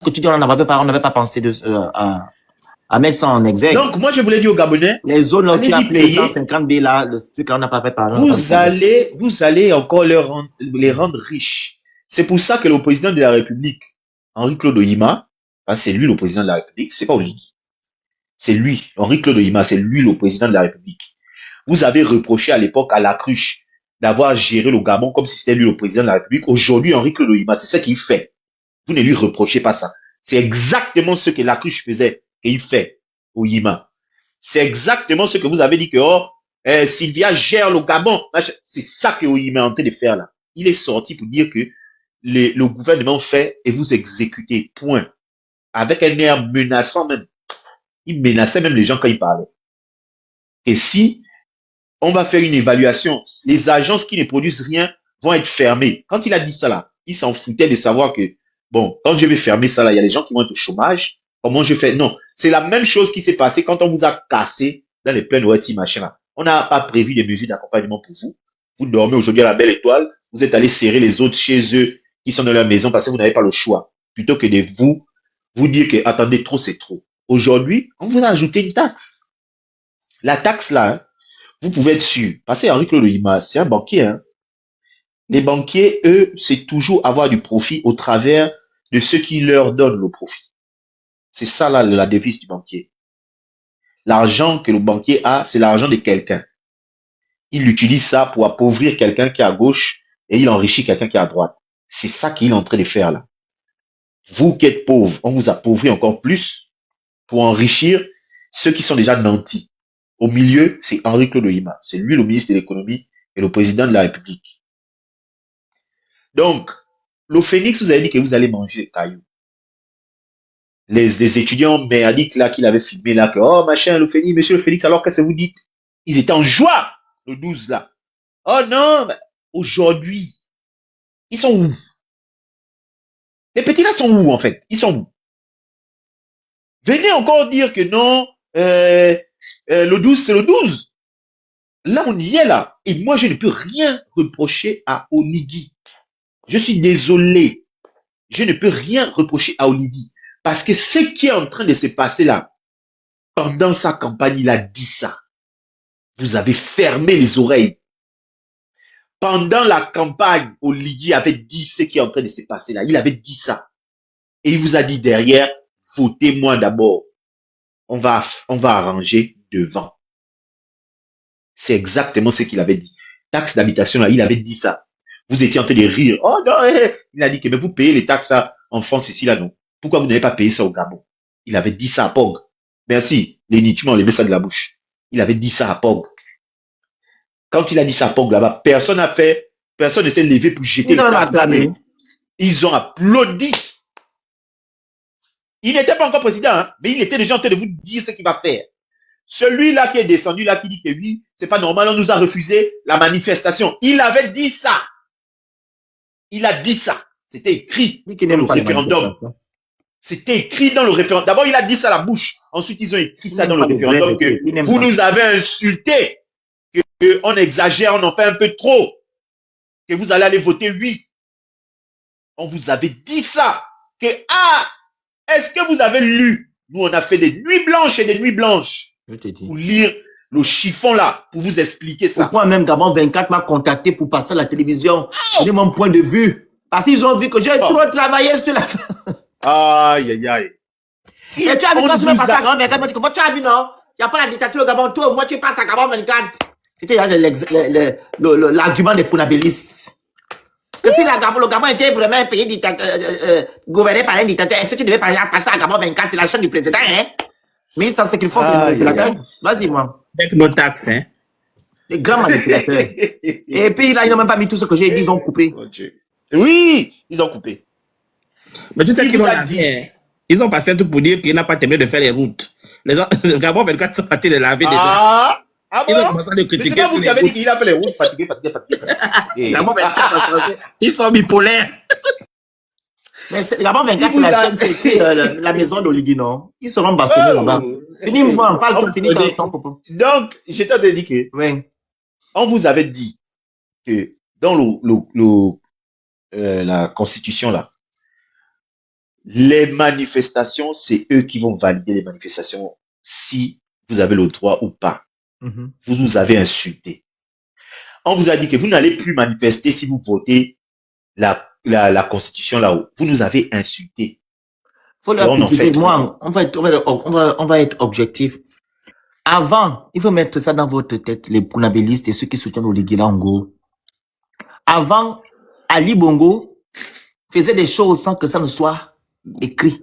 que tu dis, on n'avait pas pensé à mettre ça en exergue. Donc, moi, je voulais dire aux Gabonais, les zones là, tu as payé 150 000 là, le truc là, on n'a pas fait parler. Vous allez encore les rendre riches. C'est pour ça que le président de la République, Henri-Claude Oyima, c'est lui le président de la République, c'est pas Oligui. C'est lui, Henri-Claude Oyima, c'est lui le président de la République. Vous avez reproché à l'époque à Lacruche d'avoir géré le Gabon comme si c'était lui le président de la République. Aujourd'hui, Henri-Claude Oyima, c'est ce qu'il fait. Vous ne lui reprochez pas ça. C'est exactement ce que Lacruche faisait et il fait, Oyima. C'est exactement ce que vous avez dit que Sylvia gère le Gabon. C'est ça que Oyima est en train de faire là. Il est sorti pour dire que le gouvernement fait et vous exécutez. Point. Avec un air menaçant même. Il menaçait même les gens quand il parlait. Et si on va faire une évaluation, les agences qui ne produisent rien vont être fermées. Quand il a dit ça là, il s'en foutait de savoir que, bon, quand je vais fermer ça là, il y a des gens qui vont être au chômage. Comment je fais? Non, c'est la même chose qui s'est passée quand on vous a cassé dans les plaines ouest machin là. On n'a pas prévu des mesures d'accompagnement pour vous. Vous dormez aujourd'hui à la belle étoile. Vous êtes allé serrer les autres chez eux qui sont dans leur maison parce que vous n'avez pas le choix. Plutôt que de vous dire que, attendez, trop c'est trop. Aujourd'hui, on vous a ajouté une taxe. La taxe là, hein, vous pouvez être sûr. Parce que Henri-Claude Oyima, c'est un banquier. Hein. Les banquiers, eux, c'est toujours avoir du profit au travers de ceux qui leur donnent le profit. C'est ça là, la devise du banquier. L'argent que le banquier a, c'est l'argent de quelqu'un. Il utilise ça pour appauvrir quelqu'un qui est à gauche et il enrichit quelqu'un qui est à droite. C'est ça qu'il est en train de faire là. Vous qui êtes pauvres, on vous appauvrit encore plus pour enrichir ceux qui sont déjà nantis. Au milieu, c'est Henri-Claude Oyima. C'est lui le ministre de l'économie et le président de la République. Donc, le Phénix, vous avez dit que vous allez manger des cailloux. Les étudiants merdiques là qu'il avait filmé là, que oh machin, le Phénix, monsieur le Phénix, alors qu'est-ce que vous dites? Ils étaient en joie, le 12 là. Oh non, aujourd'hui, ils sont où? Les petits là sont où en fait? Ils sont où? Venez encore dire que non, le 12 c'est le 12. Là, on y est là. Et moi, je ne peux rien reprocher à Oligui. Je suis désolé. Je ne peux rien reprocher à Oligui. Parce que ce qui est en train de se passer là, pendant sa campagne, il a dit ça. Vous avez fermé les oreilles. Pendant la campagne, Oligui avait dit ce qui est en train de se passer là. Il avait dit ça. Et il vous a dit derrière, votez-moi d'abord. On va arranger devant. C'est exactement ce qu'il avait dit. Taxe d'habitation là, il avait dit ça. Vous étiez en train de rire. Oh non, il a dit que mais vous payez les taxes là, en France ici là non. Pourquoi vous n'avez pas payé ça au Gabon? Il avait dit ça à Pog. Merci, Léni, tu m'as enlevé ça de la bouche. Il avait dit ça à Pog. Quand il a dit ça à Pog là-bas, personne ne s'est levé pour jeter les acclamé. Ils ont applaudi. Il n'était pas encore président, hein, mais il était déjà en train de vous dire ce qu'il va faire. Celui-là qui est descendu là, qui dit que oui, c'est pas normal, on nous a refusé la manifestation. Il avait dit ça. Il a dit ça. C'était écrit dans le référendum. C'était écrit dans le référendum. D'abord, il a dit ça à la bouche. Ensuite, ils ont écrit ça dans le référendum que vous nous avez insulté, qu'on exagère, on en fait un peu trop, que vous allez aller voter oui. On vous avait dit ça. Que, est-ce que vous avez lu? Nous, on a fait des nuits blanches et des nuits blanches pour lire le chiffon là, pour vous expliquer ça. Pourquoi même Gabon 24 m'a contacté pour passer à la télévision, donner mon point de vue. Parce qu'ils ont vu que j'ai trop travaillé sur la... Aïe, aïe, aïe. Et tu as vu quand tu me passes à Gabon 24, tu as vu non? Il n'y a pas la dictature au Gabon, toi, moi tu passes à Gabon 24. C'était l'argument des punabilistes. Que si le Gabon était vraiment un pays gouverné par un dictateur, est-ce que tu devais passer à Gabon 24? C'est la chaîne du président, hein? Mais ça, c'est qu'il faut faire les manipulateurs. Vas-y, moi. Avec nos taxes, hein? Les grands manipulateurs. Et puis là, ils n'ont même pas mis tout ce que j'ai dit, ils ont coupé. Oui, ils ont coupé. Mais tu sais qu'ils ont lavé. Ils ont passé un truc pour dire qu'il n'a pas terminé de faire les routes. Les gens, le Gabon 24 sont partis de laver déjà. Ah bon? Ils ont commencé à le critiquer. Mais c'est pas vous qui avez dit qu'il a fait les routes fatiguées. Gabon 24, ils sont bipolaires. Mais Gabon 24, c'est la chaîne, c'est la maison d'Oligui, non? Ils seront bastonnés là-bas. Fini, on parle tout, fini ton propos. Donc, je t'ai dit que, oui. On vous avait dit que dans la constitution là, Les manifestations, c'est eux qui vont valider les manifestations si vous avez le droit ou pas. Vous nous avez insulté. On vous a dit que vous n'allez plus manifester si vous votez la constitution là-haut. Vous nous avez insulté. Faut leur préciser, moi, on va être objectif. Avant, il faut mettre ça dans votre tête, les Punabélistes et ceux qui soutiennent Oligila en gros. Avant, Ali Bongo faisait des choses sans que ça ne soit écrit.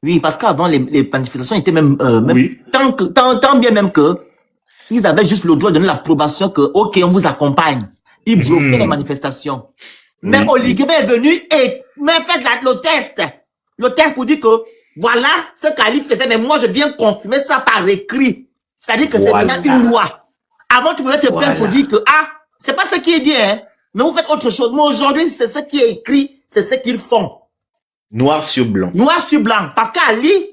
Oui, parce qu'avant, les manifestations étaient même, oui. tant bien même que ils avaient juste le droit de donner l'approbation que, ok, on vous accompagne. Ils bloquaient les manifestations. Mais Oligila est venu et m'a fait le test. Le test pour dire que, voilà ce qu'Ali faisait, mais moi je viens confirmer ça par écrit. C'est-à-dire que c'est maintenant une loi. Avant, tu pouvais te plaindre pour dire que, c'est pas ce qui est dit, hein, mais vous faites autre chose. Mais aujourd'hui, c'est ce qui est écrit, c'est ce qu'ils font. Noir sur blanc. Noir sur blanc. Parce qu'Ali,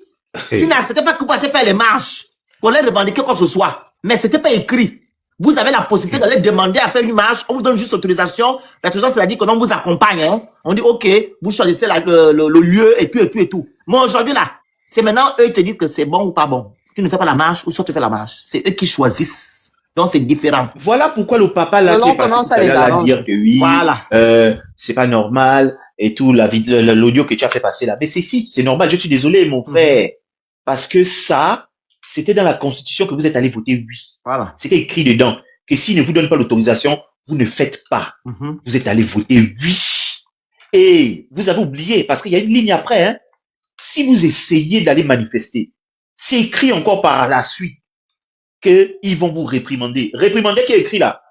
il n'acceptait pas que vous pouvez faire les marches pour les revendiquer quoi que ce soit. Mais c'était pas écrit. Vous avez la possibilité d'aller demander à faire une marche, on vous donne juste l'autorisation. L'autorisation, c'est-à-dire que l'on vous accompagne. Hein. On dit, ok, vous choisissez le lieu et tout. Mais aujourd'hui, là, c'est maintenant, eux, ils te disent que c'est bon ou pas bon. Tu ne fais pas la marche ou soit tu fais la marche. C'est eux qui choisissent. Donc, c'est différent. Voilà pourquoi le papa, là, qui est passé à dire que oui, voilà. C'est pas normal et tout, l'audio que tu as fait passer là. Mais c'est normal. Je suis désolé, mon frère. Parce que ça, c'était dans la constitution que vous êtes allé voter oui. Voilà. C'était écrit dedans que s'il ne vous donne pas l'autorisation, vous ne faites pas. Vous êtes allé voter oui. Et vous avez oublié, parce qu'il y a une ligne après, hein. Si vous essayez d'aller manifester, c'est écrit encore par la suite qu'ils vont vous réprimander. Réprimander qui est écrit là,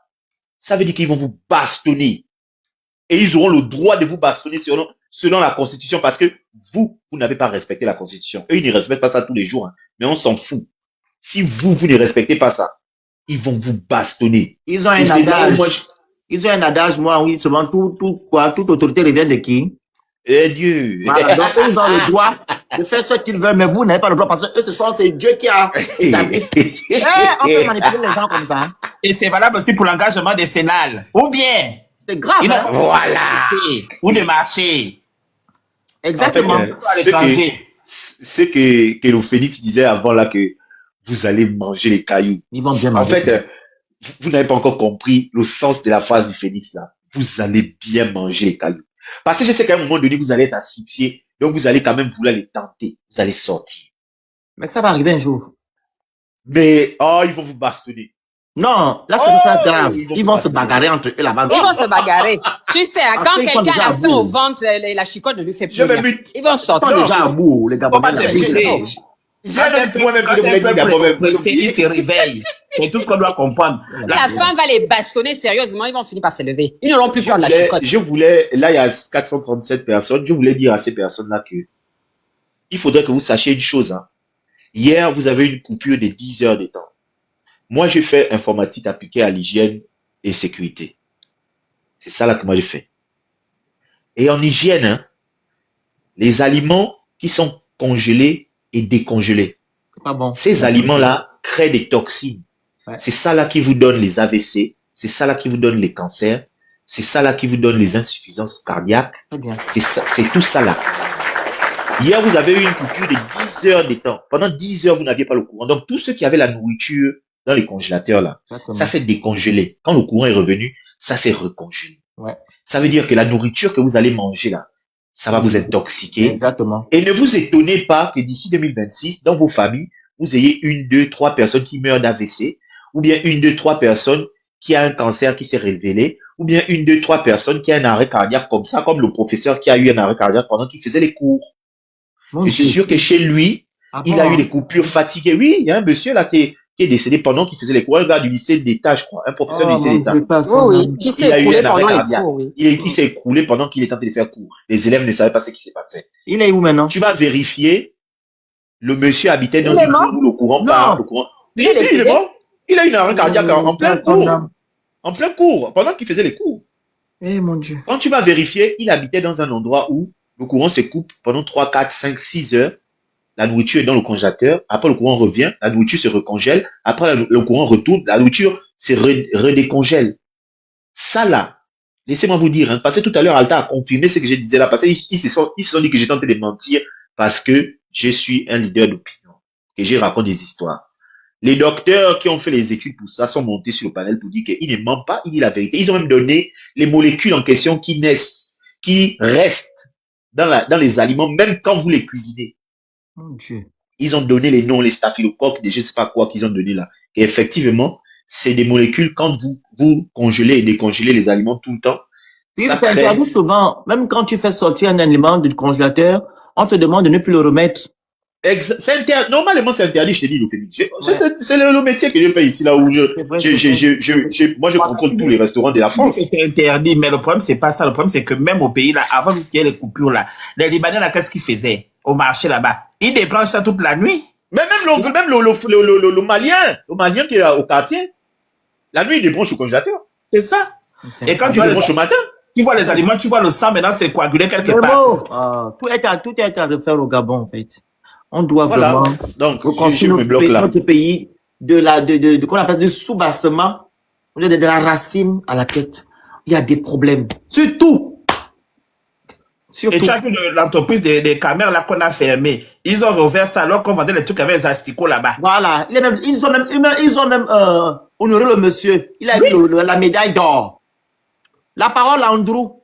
ça veut dire qu'ils vont vous bastonner. Et ils auront le droit de vous bastonner selon la Constitution, parce que vous n'avez pas respecté la Constitution. Eux, ils ne respectent pas ça tous les jours, hein. Mais on s'en fout. Si vous ne respectez pas ça, ils vont vous bastonner. Ils ont un adage. Ils ont un adage, moi, oui, souvent, toute autorité revient de qui? Eh Dieu. Voilà, donc ils ont le droit de faire ce qu'ils veulent, mais vous n'avez pas le droit, parce que c'est Dieu qui a établi. On peut manipuler les gens comme ça. Et c'est valable aussi pour l'engagement des Sénal. Ou bien, c'est grave. Hein? Voilà. Ou de marcher. Exactement. En fait, ce que le Phénix disait avant là, que vous allez manger les cailloux. Ils vont bien manger. En fait, vous n'avez pas encore compris le sens de la phrase du Phénix là. Vous allez bien manger les cailloux. Parce que je sais qu'à un moment donné, vous allez être asphyxié. Donc, vous allez quand même vouloir les tenter. Vous allez sortir. Mais ça va arriver un jour. Mais, ils vont vous bastonner. Non, là, c'est ça grave. Ils vont se bagarrer entre eux là-bas. Ils vont se bagarrer. Tu sais, hein, quand quelqu'un a faim au ventre, la chicotte ne lui fait plus rien. Ils vont sortir. Ils sont déjà à bout, les Gabonais. J'ai un point même que je voulais dire d'abord. Ils se réveillent. C'est tout ce qu'on doit comprendre. La faim va les bastonner sérieusement, ils vont finir par se lever. Ils n'auront plus peur de la chicotte. Là, il y a 437 personnes. Je voulais dire à ces personnes-là que il faudrait que vous sachiez une chose. Hein. Hier, vous avez une coupure de 10 heures de temps. Moi, j'ai fait informatique appliquée à l'hygiène et sécurité. C'est ça là que moi j'ai fait. Et en hygiène, hein, les aliments qui sont congelés et décongelés. Pas bon. Ces aliments-là créent des toxines. Ouais. C'est ça là qui vous donne les AVC. C'est ça là qui vous donne les cancers. C'est ça là qui vous donne les insuffisances cardiaques. C'est tout ça là. Hier, vous avez eu une coupure de 10 heures de temps. Pendant 10 heures, vous n'aviez pas le courant. Donc, tous ceux qui avaient la nourriture dans les congélateurs là, ça s'est décongelé. Quand le courant est revenu, ça s'est recongelé. Ouais. Ça veut dire que la nourriture que vous allez manger là, ça va vous intoxiquer. Exactement. Et ne vous étonnez pas que d'ici 2026, dans vos familles, vous ayez 1, 2, 3 personnes qui meurent d'AVC, ou bien 1, 2, 3 personnes qui a un cancer qui s'est révélé, ou bien 1, 2, 3 personnes qui a un arrêt cardiaque comme ça, comme le professeur qui a eu un arrêt cardiaque pendant qu'il faisait les cours. Je suis sûr que chez lui, il a eu des coupures fatiguées. Oui, il y a un monsieur là qui est décédé pendant qu'il faisait les cours. Un gars du lycée d'État, je crois. Un professeur du lycée d'État. Oui, qui s'est écroulé pendant les cours. Oui. Il s'est écroulé pendant qu'il était en train de faire cours. Les élèves ne savaient pas ce qui s'est passé. Il est où maintenant? Tu vas vérifier. Le monsieur habitait dans une cour où le courant part. Le courant. Il est mort. Il a eu un arrêt cardiaque en plein cours. En plein cours. Pendant qu'il faisait les cours. Eh mon Dieu. Quand tu vas vérifier, il habitait dans un endroit où le courant se coupe pendant 3, 4, 5, 6 heures. La nourriture est dans le congélateur. Après, le courant revient. La nourriture se recongèle. Après, le courant retourne. La nourriture se redécongèle. Ça, là, Laissez-moi vous dire, hein, parce que tout à l'heure, Alta a confirmé ce que je disais là, parce qu'ils se sont dit que j'étais en train de mentir parce que je suis un leader d'opinion, que je raconte des histoires. Les docteurs qui ont fait les études pour ça sont montés sur le panel pour dire qu'ils ne mentent pas, ils disent la vérité. Ils ont même donné les molécules en question qui naissent, qui restent dans les aliments, même quand vous les cuisinez. Mon Dieu. Ils ont donné les noms, les staphylocoques, des je ne sais pas quoi qu'ils ont donné là. Et effectivement, c'est des molécules, quand vous congelez et décongelez les aliments tout le temps, Oui, ça c'est crée... interdit souvent. Même quand tu fais sortir un aliment du congélateur, on te demande de ne plus le remettre. Normalement, c'est interdit, je te dis, le Félix. Ouais. C'est le métier que je fais ici, là où C'est vrai, c'est vrai. moi, je contrôle tous les restaurants de la Tu dis que France. c'est interdit, mais le problème, c'est pas ça. Le problème, c'est que même au pays, là, avant qu'il y ait les coupures, là, les Libanais, là, qu'est-ce qu'ils faisaient au marché, là-bas? Ils débranchent ça toute la nuit. Mais même le Malien qui est au quartier, la nuit, il débranche au congélateur. C'est ça. Et quand Tu débranches au matin. tu vois les aliments, tu vois le sang, maintenant, c'est coagulé quelque part. Tout est à refaire au Gabon, en fait. On doit Voilà. vraiment Donc, reconstruire me bloque là. notre pays qu'on appelle du sous-bassement, de la racine à la tête. Il y a des problèmes. Surtout. Et tu as vu l'entreprise des caméras là qu'on a fermée. Ils ont rouvert ça alors qu'on vendait les trucs avec les asticots là-bas. Voilà. Ils ont même honoré le monsieur. Il a eu la médaille d'or. La parole à Andrew.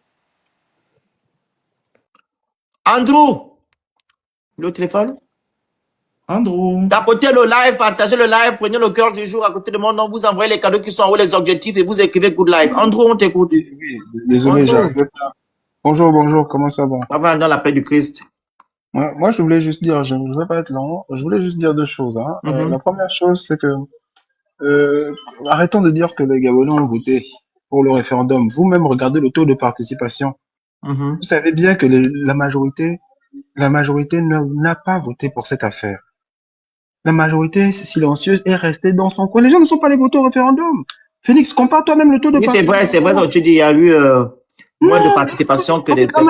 Andrew. Le téléphone. Andrew. Tapotez le live, partagez le live, prenez le cœur du jour à côté de mon nom, vous envoyez les cadeaux qui sont en haut, les objectifs et vous écrivez good live. Andrew, on t'écoute. Oui, désolé, j'arrive pas. Bonjour, comment ça va? Ça va dans la paix du Christ. Moi, je voulais juste dire, je ne voudrais pas être long, je voulais juste dire deux choses. Hein. La première chose, c'est que arrêtons de dire que les Gabonais ont voté pour le référendum. Vous-même, regardez le taux de participation. Vous savez bien que la majorité n'a pas voté pour cette affaire. La majorité silencieuse est restée dans son coin. Les gens ne sont pas allés voter au référendum. Félix, compare toi-même le taux de participation. Oui, c'est vrai, tu dis, il y a eu moins de participation que les personnes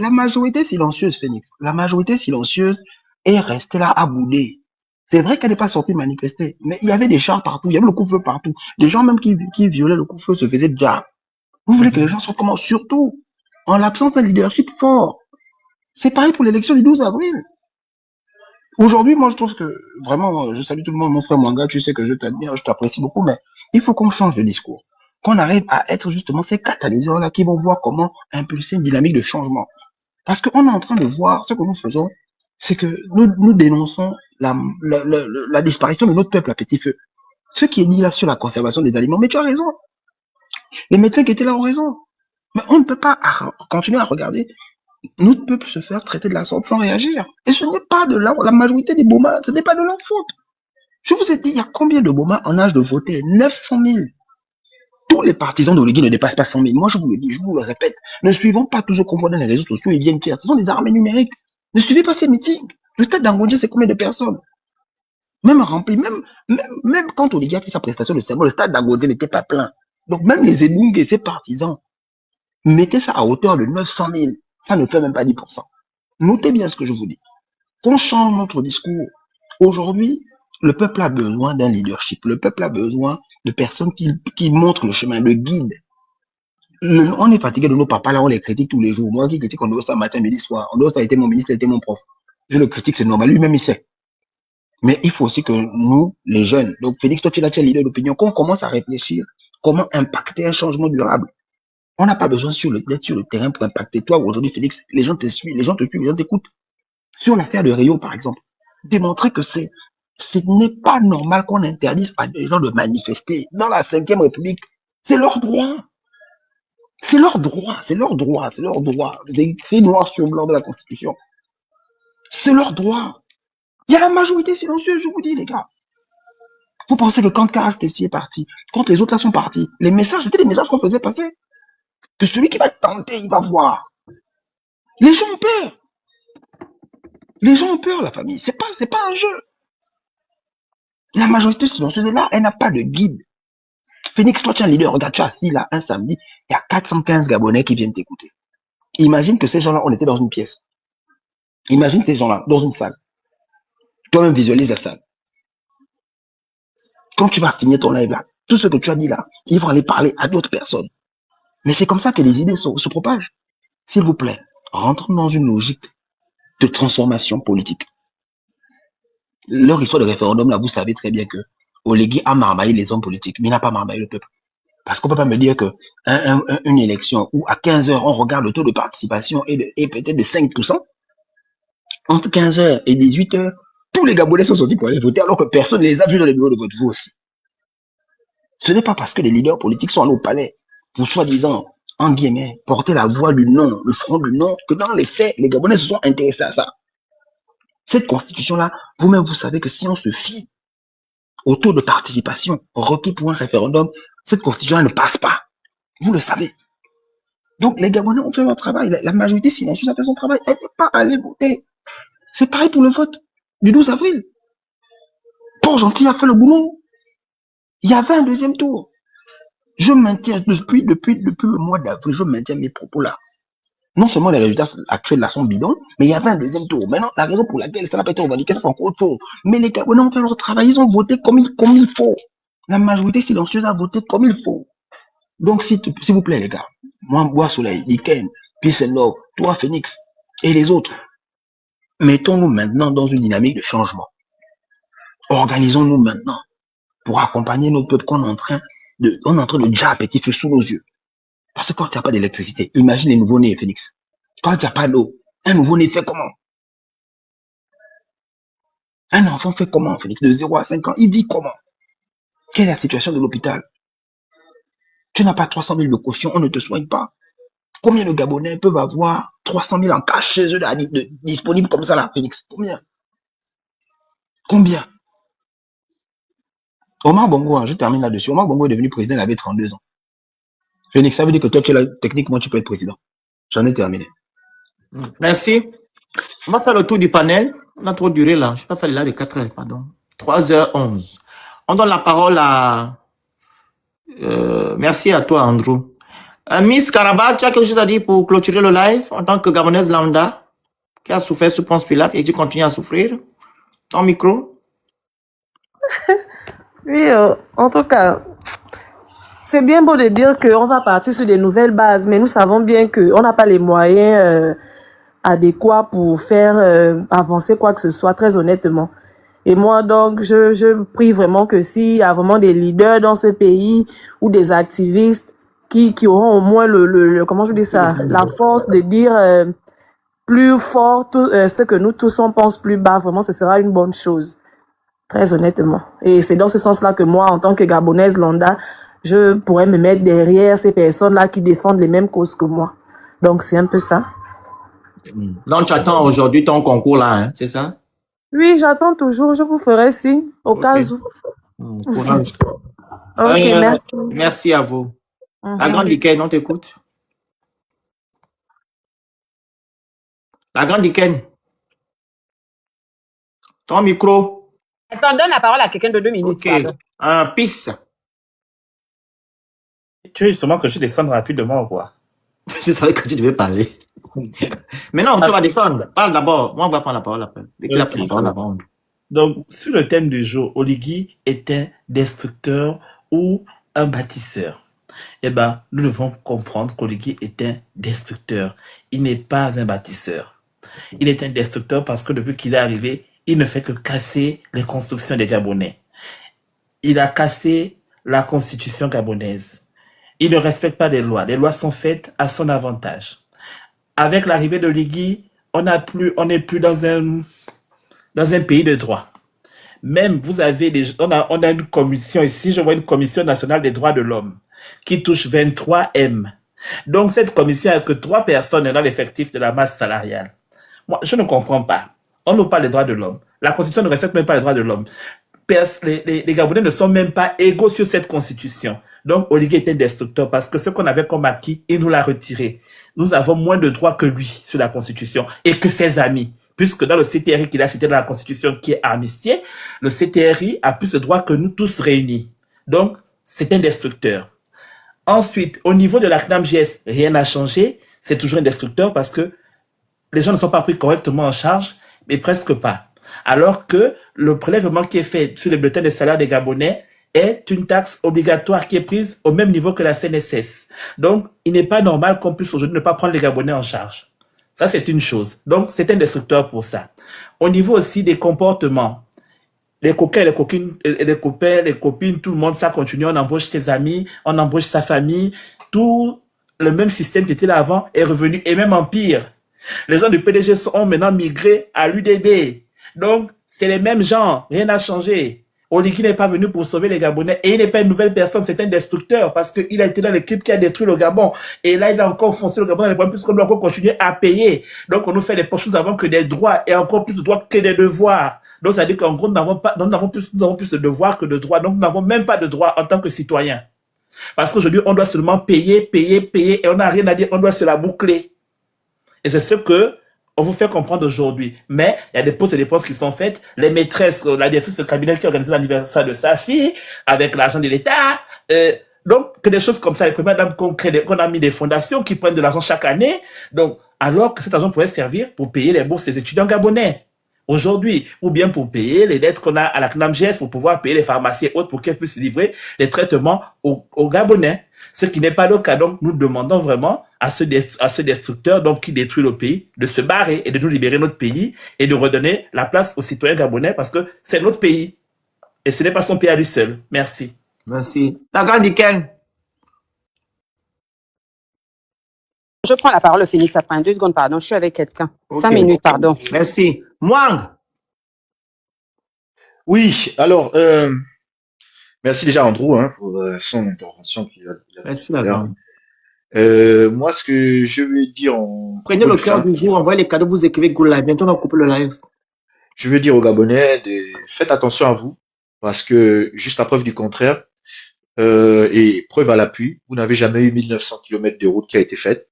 la majorité silencieuse, Félix, la majorité silencieuse est restée là à bouder. C'est vrai qu'elle n'est pas sortie manifester, mais il y avait des chars partout, il y avait le couvre-feu partout. Des gens même qui violaient le couvre-feu se faisaient déjà. Vous voulez que les gens soient comment? Surtout, en l'absence d'un leadership fort. C'est pareil pour l'élection du 12 avril. Aujourd'hui, moi, je trouve que, vraiment, je salue tout le monde, mon frère Mwanga, tu sais que je t'admire, je t'apprécie beaucoup, mais il faut qu'on change de discours. Qu'on arrive à être justement ces catalyseurs-là qui vont voir comment impulser une dynamique de changement. Parce qu'on est en train de voir, ce que nous faisons, c'est que nous dénonçons la disparition de notre peuple à petit feu. Ce qui est dit là sur la conservation des aliments, mais tu as raison. Les médecins qui étaient là ont raison. Mais on ne peut pas continuer à regarder notre peuple se faire traiter de la sorte sans réagir. Et ce n'est pas de la majorité des Boma, ce n'est pas de leur faute. Je vous ai dit, il y a combien de Boma en âge de voter? 900 000. Tous les partisans d'Oligui ne dépassent pas 100 000. Moi, je vous le dis, je vous le répète. Ne suivons pas toujours qu'on voit dans les réseaux sociaux, ils viennent faire. Ce sont des armées numériques. Ne suivez pas ces meetings. Le stade d'Angondier, c'est combien de personnes? Même rempli, même quand Oligui a fait sa prestation de serment, le stade d'Angondier n'était pas plein. Donc, même les Elung et ses partisans, mettez ça à hauteur de 900 000. Ça ne fait même pas 10%. Notez bien ce que je vous dis. Qu'on change notre discours. Aujourd'hui, le peuple a besoin d'un leadership. Le peuple a besoin de personnes qui montrent le chemin, le guide. On est fatigué de nos papas, là, on les critique tous les jours. Moi qui critique, on doit ça matin, midi, soir. On doit ça a été mon ministre, il a été mon prof. Je le critique, c'est normal. Lui-même, il sait. Mais il faut aussi que nous, les jeunes, donc Félix, toi, tu es leader d'opinion, qu'on commence à réfléchir comment impacter un changement durable. On n'a pas besoin d'être sur le terrain pour impacter. Toi, aujourd'hui, Félix, les gens te suivent, les gens t'écoutent. Sur l'affaire de Rio, par exemple, démontrer que ce n'est pas normal qu'on interdise à des gens de manifester. Dans la 5e République, c'est leur droit. C'est leur droit, c'est leur droit, c'est leur droit. C'est écrit noir sur blanc de la Constitution. C'est leur droit. Il y a la majorité silencieuse, je vous dis, les gars. Vous pensez que quand Karas Tessi est parti, quand les autres là sont partis, les messages, c'était les messages qu'on faisait passer. Que celui qui va tenter, il va voir. Les gens ont peur. Les gens ont peur, la famille. C'est pas un jeu. La majorité silencieuse est là, elle n'a pas de guide. Phoenix, toi, tu es un leader. Regarde, tu es assis là, un samedi, il y a 415 Gabonais qui viennent t'écouter. Imagine que ces gens-là, on était dans une pièce. Imagine ces gens-là, dans une salle. Toi-même, visualise la salle. Quand tu vas finir ton live là, tout ce que tu as dit là, ils vont aller parler à d'autres personnes. Mais c'est comme ça que les idées se propagent. S'il vous plaît, rentrons dans une logique de transformation politique. Leur histoire de référendum, là, vous savez très bien que Oligui a marmaillé les hommes politiques, mais il n'a pas marmaillé le peuple. Parce qu'on peut pas me dire que une élection où à 15 heures, on regarde le taux de participation est peut-être de 5%, entre 15 heures et 18 heures, tous les Gabonais sont sortis pour aller voter alors que personne ne les a vus dans les bureaux de vote, vous aussi. Ce n'est pas parce que les leaders politiques sont allés au palais pour soi-disant, en guillemets, porter la voix du non, le front du non, que dans les faits, les Gabonais se sont intéressés à ça. Cette constitution-là, vous-même, vous savez que si on se fie au taux de participation requis pour un référendum, cette constitution ne passe pas. Vous le savez. Donc, les Gabonais ont fait leur travail. La majorité silencieuse a fait son travail. Elle n'est pas allée voter. C'est pareil pour le vote du 12 avril. Port-Gentil a fait le boulot. Il y avait un deuxième tour. Je maintiens, depuis le mois d'avril, je maintiens mes propos là. Non seulement les résultats actuels là sont bidons, mais il y avait un deuxième tour. Maintenant, la raison pour laquelle ça n'a pas été revendiqué, ça c'est encore autre chose. Mais les Gabonais ont fait leur travail, ils ont voté comme il faut. La majorité silencieuse a voté comme il faut. Donc, s'il vous plaît, les gars, moi, Bois Soleil, Diken, Peace and Love, toi, Phoenix, et les autres, mettons-nous maintenant dans une dynamique de changement. Organisons-nous maintenant pour accompagner nos peuples qu'on est en train de déjà à petit feu sous nos yeux. Parce que quand il n'y a pas d'électricité, imagine les nouveaux-nés, Phoenix. Quand il n'y a pas d'eau, un nouveau-né fait comment? Un enfant fait comment, Phoenix? De 0 à 5 ans, il vit comment? Quelle est la situation de l'hôpital? Tu n'as pas 300 000 de caution, on ne te soigne pas. Combien de Gabonais peuvent avoir 300 000 en cash chez eux disponibles comme ça là, Phoenix? Combien? Omar Bongo, je termine là-dessus. Omar Bongo est devenu président, il avait 32 ans. Phoenix, ça veut dire que toi, techniquement, tu peux être président. J'en ai terminé. Merci. On va faire le tour du panel. On a trop duré là. Je n'ai pas fait là de 4 heures, pardon. 3h11. On donne la parole à... merci à toi, Andrew. Miss Karaba, tu as quelque chose à dire pour clôturer le live en tant que Gabonaise lambda qui a souffert sous Ponce Pilate et tu continues à souffrir? Ton micro? Oui, en tout cas, c'est bien beau de dire qu'on va partir sur des nouvelles bases, mais nous savons bien qu'on n'a pas les moyens adéquats pour faire avancer quoi que ce soit, très honnêtement. Et moi, donc, je prie vraiment que s'il y a vraiment des leaders dans ce pays ou des activistes qui auront au moins comment je dis ça, la force de dire plus fort ce que nous tous on pense plus bas, vraiment, ce sera une bonne chose. Très honnêtement. Et c'est dans ce sens-là que moi, en tant que Gabonaise lambda, je pourrais me mettre derrière ces personnes-là qui défendent les mêmes causes que moi. Donc, c'est un peu ça. Donc, tu attends aujourd'hui ton concours là, hein, c'est ça? Oui, j'attends toujours. Je vous ferai signe au cas où. Courage. Ok, merci. Merci à vous. La grande Diken, on t'écoute. La grande Diken. Ton micro. Attends, donne la parole à quelqu'un de 2 minutes. Ok. Peace. Tu veux justement que je descende rapidement ou quoi? Je savais que tu devais parler. Mais non, tu vas descendre. Parle d'abord. Moi, on va prendre la parole après. Donc, sur le thème du jour, Oligui est un destructeur ou un bâtisseur. Eh ben, nous devons comprendre qu'Oligui est un destructeur. Il n'est pas un bâtisseur. Il est un destructeur parce que depuis qu'il est arrivé, il ne fait que casser les constructions des Gabonais. Il a cassé la constitution gabonaise. Il ne respecte pas les lois. Les lois sont faites à son avantage. Avec l'arrivée de Oligui, on n'est plus dans un pays de droit. Même, vous avez on a une commission ici, je vois une commission nationale des droits de l'homme qui touche 23 M. Donc, cette commission n'a que 3 personnes dans l'effectif de la masse salariale. Moi, je ne comprends pas. On nous parle des droits de l'homme. La constitution ne respecte même pas les droits de l'homme. Les Gabonais ne sont même pas égaux sur cette constitution. Donc, Oligui est un destructeur parce que ce qu'on avait comme acquis, il nous l'a retiré. Nous avons moins de droits que lui sur la constitution et que ses amis. Puisque dans le CTRI qu'il a cité dans la constitution qui est amnistié, le CTRI a plus de droits que nous tous réunis. Donc, c'est un destructeur. Ensuite, au niveau de la CNAMJS, rien n'a changé. C'est toujours un destructeur parce que les gens ne sont pas pris correctement en charge, mais presque pas. Alors que le prélèvement qui est fait sur les bulletins de salaire des Gabonais est une taxe obligatoire qui est prise au même niveau que la CNSS. Donc, il n'est pas normal qu'on puisse aujourd'hui ne pas prendre les Gabonais en charge. Ça, c'est une chose. Donc, c'est un destructeur pour ça. Au niveau aussi des comportements, les coquins, les coquines, les copains, les copines, tout le monde, ça continue. On embauche ses amis, on embauche sa famille. Tout le même système qui était là avant est revenu, et même en pire. Les gens du PDG ont maintenant migré à l'UDB. Donc, c'est les mêmes gens. Rien n'a changé. Oligui n'est pas venu pour sauver les Gabonais et il n'est pas une nouvelle personne, c'est un destructeur parce qu'il a été dans l'équipe qui a détruit le Gabon. Et là, il a encore foncé le Gabon dans les problèmes puisqu'on doit encore continuer à payer. Donc, on nous fait des poches, nous avons que des droits et encore plus de droits que des devoirs. Donc, ça veut dire qu'en gros, nous avons plus de devoirs que de droits. Donc, nous n'avons même pas de droits en tant que citoyens. Parce qu'aujourd'hui, on doit seulement payer et on n'a rien à dire, on doit se la boucler. Et c'est ce que on vous fait comprendre aujourd'hui. Mais il y a des pauses et des pauses qui sont faites. Les maîtresses, la directrice de cabinet qui organise l'anniversaire de sa fille avec l'argent de l'État. Donc, que des choses comme ça, les premières dames qu'on a mis des fondations qui prennent de l'argent chaque année. Donc, alors que cet argent pourrait servir pour payer les bourses des étudiants gabonais aujourd'hui, ou bien pour payer les dettes qu'on a à la CNAMGS, pour pouvoir payer les pharmacies et autres pour qu'elles puissent livrer des traitements aux Gabonais. Ce qui n'est pas le cas. Donc, nous demandons vraiment à ce destructeur, donc, qui détruit le pays, de se barrer et de nous libérer notre pays et de redonner la place aux citoyens gabonais parce que c'est notre pays. Et ce n'est pas son pays à lui seul. Merci. Merci. La grande Iken. Je prends la parole, Phoenix, après 2 secondes, pardon. Je suis avec quelqu'un. Okay. 5 minutes, pardon. Merci. Mwang. Oui, alors, merci déjà Andrew pour son intervention. Merci, la grande. Moi, ce que je veux dire Prenez le cœur du jour, envoyez les cadeaux, vous écrivez Good Live. Bientôt, on va couper le live. Je veux dire aux Gabonais, faites attention à vous, parce que jusqu'à preuve du contraire, et preuve à l'appui, vous n'avez jamais eu 1900 km de route qui a été faite.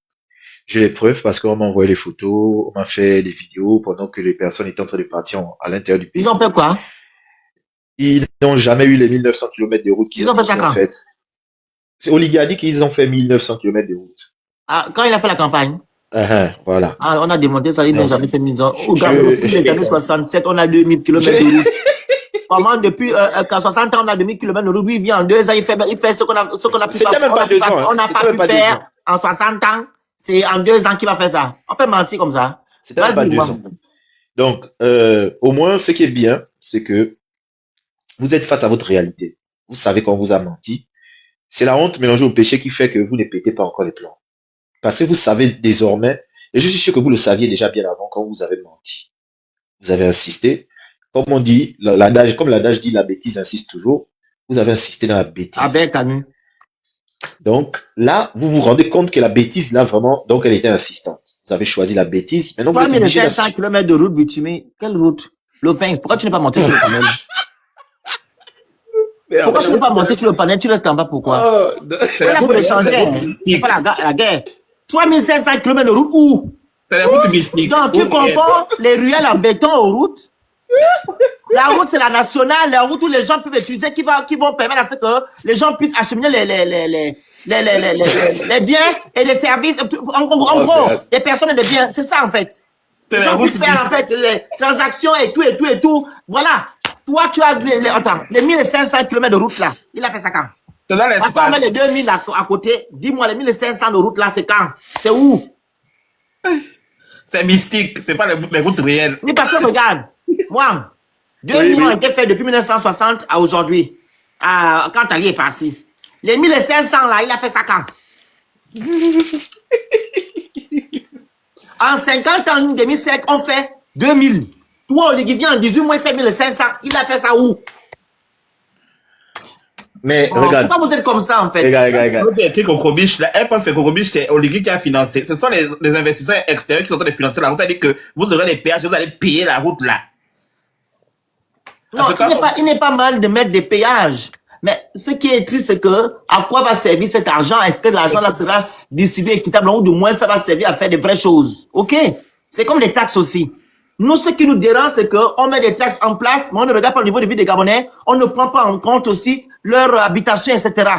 J'ai les preuves parce qu'on m'a envoyé les photos, on m'a fait des vidéos pendant que les personnes étaient en train de partir à l'intérieur du pays. Ils ont fait quoi? Ils n'ont jamais eu les 1900 km de route qu'ils ont fait. C'est Oligui a dit qu'ils ont fait 1900 km de route. Ah, quand il a fait la campagne? Voilà. Ah, on a démonté ça, ils n'ont jamais fait 1900. Au Gabon, depuis les années 67, on a 2000 km de route. Comment depuis 60 ans, on a 2000 km de route. Lui, il vient en 2 ans, il fait ce qu'on a pu faire. C'était même pas 2 ans. On n'a pas pu faire en 60 ans. C'est en 2 ans qu'il va faire ça. On peut mentir comme ça. C'était même pas 2 ans. Donc, au moins, ce qui est bien, c'est que vous êtes face à votre réalité. Vous savez qu'on vous a menti. C'est la honte mélangée au péché qui fait que vous ne pétez pas encore les plans. Parce que vous savez désormais, et je suis sûr que vous le saviez déjà bien avant quand vous avez menti. Vous avez insisté. Comme on dit, comme l'adage dit, la bêtise insiste toujours. Vous avez insisté dans la bêtise. Ah ben, Camus. Donc là, vous vous rendez compte que la bêtise, là, vraiment, donc elle était insistante. Vous avez choisi la bêtise. Maintenant, vous êtes obligé 3500 km de route bitumée. Quelle route? Le 20. Pourquoi tu n'es pas monté sur le panel? Pourquoi tu n'es pas monté sur le panel? Tu restes en bas, pourquoi? C'est là pour échanger. C'est pas la guerre. 3500 km de route où? C'est la route mystique. Donc, tu confonds les ruelles en béton aux routes? La route, c'est la nationale, la route où les gens peuvent utiliser, qui vont permettre à ce que les gens puissent acheminer les biens et les services. En gros, les personnes et les biens. C'est ça, en fait. Les gens puissent faire, en fait, les transactions et tout. Voilà. Toi, tu as les 1500 km de route, là. Il a fait ça quand? C'est dans l'espace. Attends, on met les 2000 à côté. Dis-moi, les 1500 de route, là, c'est quand? C'est où? C'est mystique. C'est pas les routes réelles. Oui, parce que regarde. Moi, 2 millions ont été faits depuis 1960 à aujourd'hui, quand Ali est parti. Les 1500 là, il a fait ça quand? En 50 ans, une demi-siècle, on fait 2000. Toi, Oligui vient en 18 mois, il fait 1500. Il a fait ça où? Mais regarde. Pourquoi vous êtes comme ça, en fait? Regarde. Elle pense que Cocobiche, c'est Oligui qui a financé. Ce sont les investisseurs extérieurs qui sont en train de financer la route. C'est-à-dire que vous aurez les péages, vous allez payer la route là. Non, il n'est pas mal de mettre des péages. Mais ce qui est triste, c'est que à quoi va servir cet argent? Est-ce que l'argent là sera distribué équitablement ou du moins ça va servir à faire de vraies choses? Ok? C'est comme les taxes aussi. Nous, ce qui nous dérange, c'est qu'on met des taxes en place, mais on ne regarde pas au niveau de vie des Gabonais, on ne prend pas en compte aussi leur habitation, etc.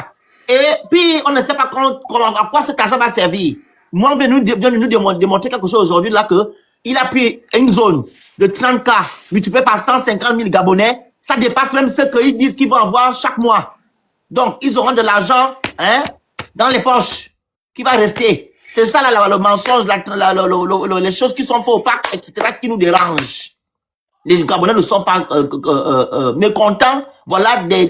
Et puis, on ne sait pas à quoi cet argent va servir. Moi, on vient nous démontrer quelque chose aujourd'hui là que il a pris une zone de 30 cas multiplié par 150 000 Gabonais Ça dépasse même ce qu'ils disent qu'ils vont avoir chaque mois. Donc, ils auront de l'argent dans les poches qui va rester. C'est ça là, le mensonge, les choses qui sont faux, opaques, etc., qui nous dérangent. Les Gabonais ne sont pas mécontents. Voilà des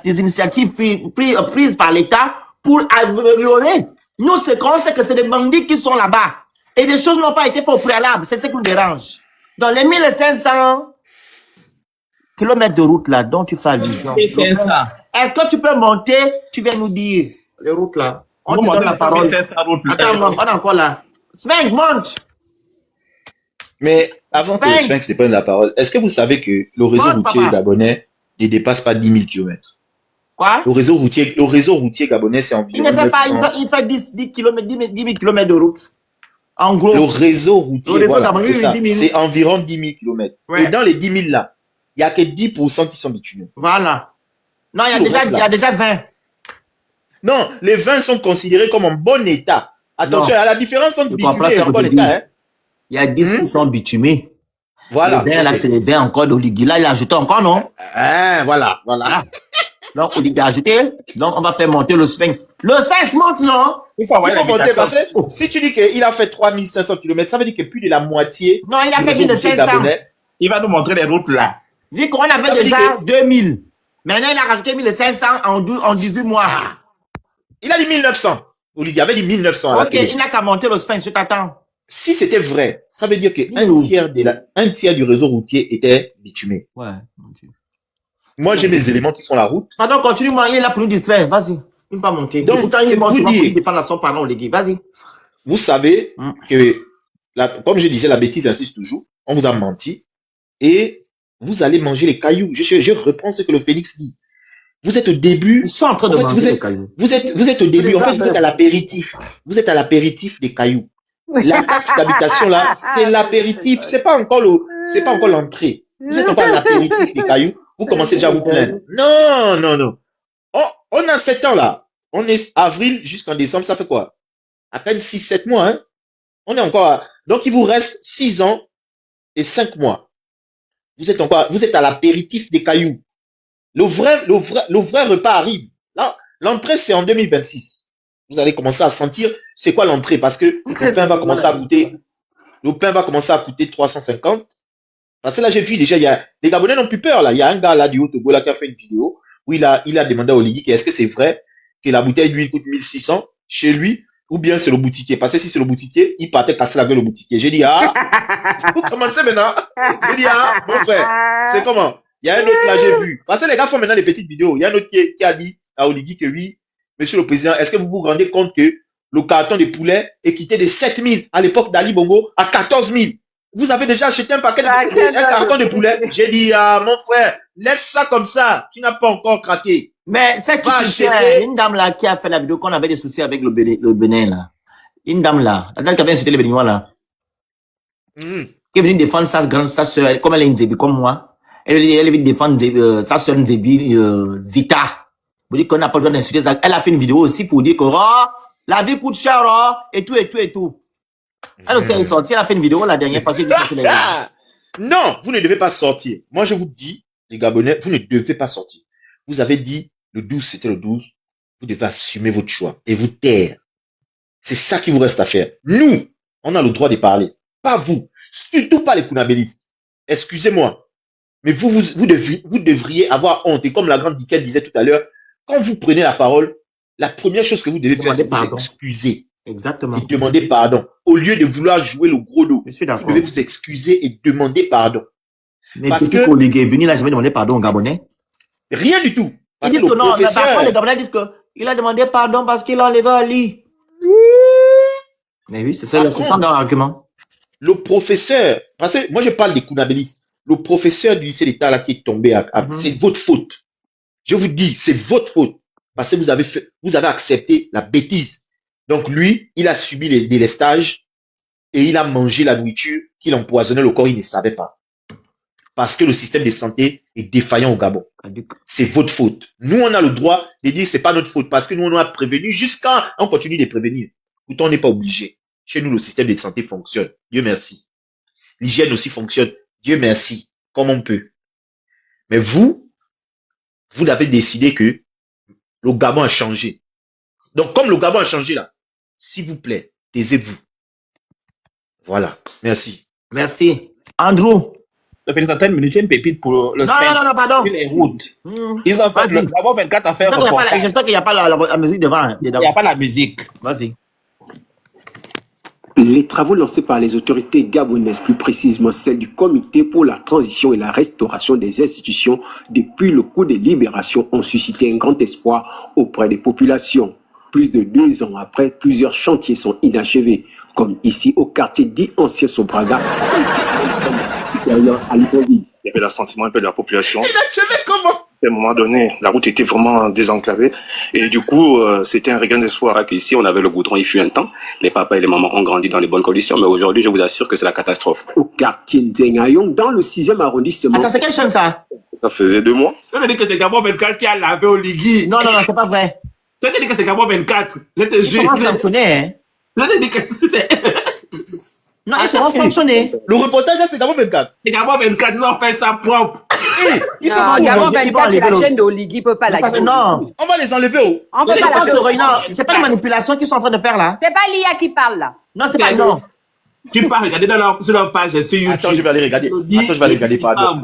initiatives prises par l'État pour améliorer. Nous, c'est qu'on sait que c'est des bandits qui sont là-bas. Et des choses n'ont pas été faites au préalable. C'est ce qui nous dérange. Dans les 1500 kilomètres de route là, dont tu fais allusion. Est-ce que tu peux monter? Tu viens nous dire les routes là. On te donne la parole. Attends, on est encore là. Sphinx, monte. Mais avant que le Sphinx ne prenne la parole, est-ce que vous savez que le réseau routier gabonais ne dépasse pas 10 000 km? Quoi? Le réseau routier gabonais, c'est environ. Il ne fait pas, il fait 10 000 km de route. En gros. Le réseau routier, voilà, c'est ça. C'est environ 10 000 km. Ouais. Et dans les 10 000 là, il n'y a que 10% qui sont bitumés. Voilà. Non, il y a déjà 20. Non, les 20 sont considérés comme en bon état. Attention, à la différence entre bitumé et en bon état. Hein. Il y a 10 qui sont bitumés. Voilà. Les 20, là, c'est les 20 encore d'Oligui. Là, il a ajouté encore, non? Voilà. Donc, Oligui a ajouté. Donc, on va faire monter le Sphinx. Le Sphinx monte, non? Il faut monter parce que si tu dis qu'il a fait 3500 km, ça veut dire que plus de la moitié. Non, il a fait 1500. Il va nous montrer les routes là. Vu qu'on avait déjà 2000. Maintenant, il a rajouté 1500 en 18 mois. Il a dit 1900. Oligui avait dit 1900. Ok, il n'a qu'à monter le Sphinx, je t'attends. Si c'était vrai, ça veut dire un tiers du réseau routier était bitumé. Ouais, mon Dieu. Moi, j'ai mes éléments qui font la route. Pardon, continue, il est là pour nous distraire. Vas-y. Il ne va pas monter. Donc, pourtant, il monte pour défendre son parent, les gars. Vas-y. Vous savez que, comme je disais, la bêtise insiste toujours. On vous a menti. Et vous allez manger les cailloux. Je reprends ce que le Phénix dit. Vous êtes au début. Ils sont en train de manger les cailloux. Vous êtes au début. En fait, vous êtes à l'apéritif. Vous êtes à l'apéritif des cailloux. La taxe d'habitation là, c'est l'apéritif, c'est pas encore l'entrée. Vous êtes encore à l'apéritif des cailloux, vous commencez déjà à vous plaindre. Non. On a 7 ans là. On est avril jusqu'en décembre, ça fait quoi? À peine 6-7 mois, hein. On est encore Donc il vous reste 6 ans et 5 mois. Vous êtes à l'apéritif des cailloux. Le vrai repas arrive. Là, l'entrée c'est en 2026. Vous allez commencer à sentir c'est quoi l'entrée parce que le pain va commencer à coûter 350. Parce que là, j'ai vu déjà, les Gabonais n'ont plus peur là. Il y a un gars là du Haut-Togo là qui a fait une vidéo où il a demandé à Oligui est-ce que c'est vrai que la bouteille d'huile coûte 1600 chez lui ou bien c'est le boutiquier. Parce que si c'est le boutiquier, il partait casser la gueule au boutiquier. J'ai dit vous commencez maintenant. J'ai dit mon frère, c'est comment? Il y a un autre là, j'ai vu. Parce que les gars font maintenant les petites vidéos. Il y a un autre qui a dit à Oligui que oui. Monsieur le Président, est-ce que vous vous rendez compte que le carton de poulet est quitté de 7 000 à l'époque d'Ali Bongo à 14 000? Vous avez déjà acheté un carton de poulet? J'ai dit, mon frère, laisse ça comme ça. Tu n'as pas encore craqué. Mais c'est une dame là qui a fait la vidéo qu'on avait des soucis avec le Bénin là. Une dame là, la dame qui avait insulté les Béninois là. Qui est venue défendre sa soeur, comme elle est une Zébi comme moi. Elle est venue défendre sa soeur Zébi, Zita. Vous dites qu'on n'a pas le droit d'insulter ça. Elle a fait une vidéo aussi pour dire que la vie coûte cher, et tout. Elle aussi est sortie, elle a fait une vidéo la dernière fois. Non, vous ne devez pas sortir. Moi, je vous dis, les Gabonais, vous ne devez pas sortir. Vous avez dit, le 12, c'était le 12. Vous devez assumer votre choix et vous taire. C'est ça qui vous reste à faire. Nous, on a le droit de parler. Pas vous. Surtout pas les Kounabélistes. Excusez-moi. Mais vous devriez avoir honte. Et comme la grande Dikel disait tout à l'heure, quand vous prenez la parole, la première chose que vous devez faire, c'est vous excuser. Exactement. Et demander pardon. Au lieu de vouloir jouer le gros dos, vous devez vous excuser et demander pardon. Mais parce que Oligui est venu là, je vais demander pardon aux Gabonais. Rien du tout. Parce que non, mais par contre, les Gabonais disent qu'il a demandé pardon parce qu'il a enlevé Ali. Mais oui, c'est ça leur argument. Le professeur, parce que moi je parle des Kounabélistes, le professeur du lycée d'État là qui est tombé, c'est votre faute. Je vous dis, c'est votre faute. Parce que vous avez accepté la bêtise. Donc lui, il a subi les délestages et il a mangé la nourriture qu'il empoisonnait le corps, il ne savait pas. Parce que le système de santé est défaillant au Gabon. C'est votre faute. Nous, on a le droit de dire que c'est pas notre faute parce que nous, on a prévenu jusqu'à, on continue de prévenir. Pourtant, on n'est pas obligé. Chez nous, le système de santé fonctionne. Dieu merci. L'hygiène aussi fonctionne. Dieu merci. comme on peut. Mais vous avez décidé que le Gabon a changé. Donc, comme le Gabon a changé là, s'il vous plaît, taisez-vous. Voilà. Merci. Merci. Andrew. Ça fait une certaine minute, j'ai une pépite pour le Non, pardon. les routes. Ils ont fait le Gabon 24 a fait un reportage. J'espère qu'il n'y a pas la musique devant. Il n'y a pas la musique. Vas-y. Les travaux lancés par les autorités gabonaises, plus précisément celles du Comité pour la transition et la restauration des institutions depuis le coup de libération, ont suscité un grand espoir auprès des populations. Plus de 2 ans après, plusieurs chantiers sont inachevés, comme ici au quartier dit Ancien Sobraga, à Libreville. Il y avait l'assentiment un peu de la population. Inachevé comment? À un moment donné, la route était vraiment désenclavée. Et du coup, c'était un regain d'espoir qu'ici, on avait le goudron. Il fut un temps. Les papas et les mamans ont grandi dans les bonnes conditions. Mais aujourd'hui, je vous assure que c'est la catastrophe. Au quartier Ndengayong, dans le 6e arrondissement. Attends, c'est quelle chaîne ça? Ça faisait 2 mois. Je te dis que c'est Gabon 24 qui a lavé au Ligui. Non, c'est pas vrai. Je te dis que c'est Gabon 24. Je te Ils jure. seront sanctionnés, hein. Je te dis que c'est... Non, ils seront sanctionnés. Le reportage là, c'est Gabon 24. C'est Gabon 24, ils ont fait ça propre. Ils sont Non, fous, Gabon hein. 24, c'est la chaîne de Oligui, peut pas la Ça, non. On va les enlever. Oh. On peut C'est pas la pas c'est pas une manipulation qu'ils sont en train de faire là. C'est pas l'IA qui parle là. Non, c'est pas non. Tu peux regarder sur leur page sur YouTube. Attends, je vais aller regarder. Attends, je vais aller regarder. Pardon.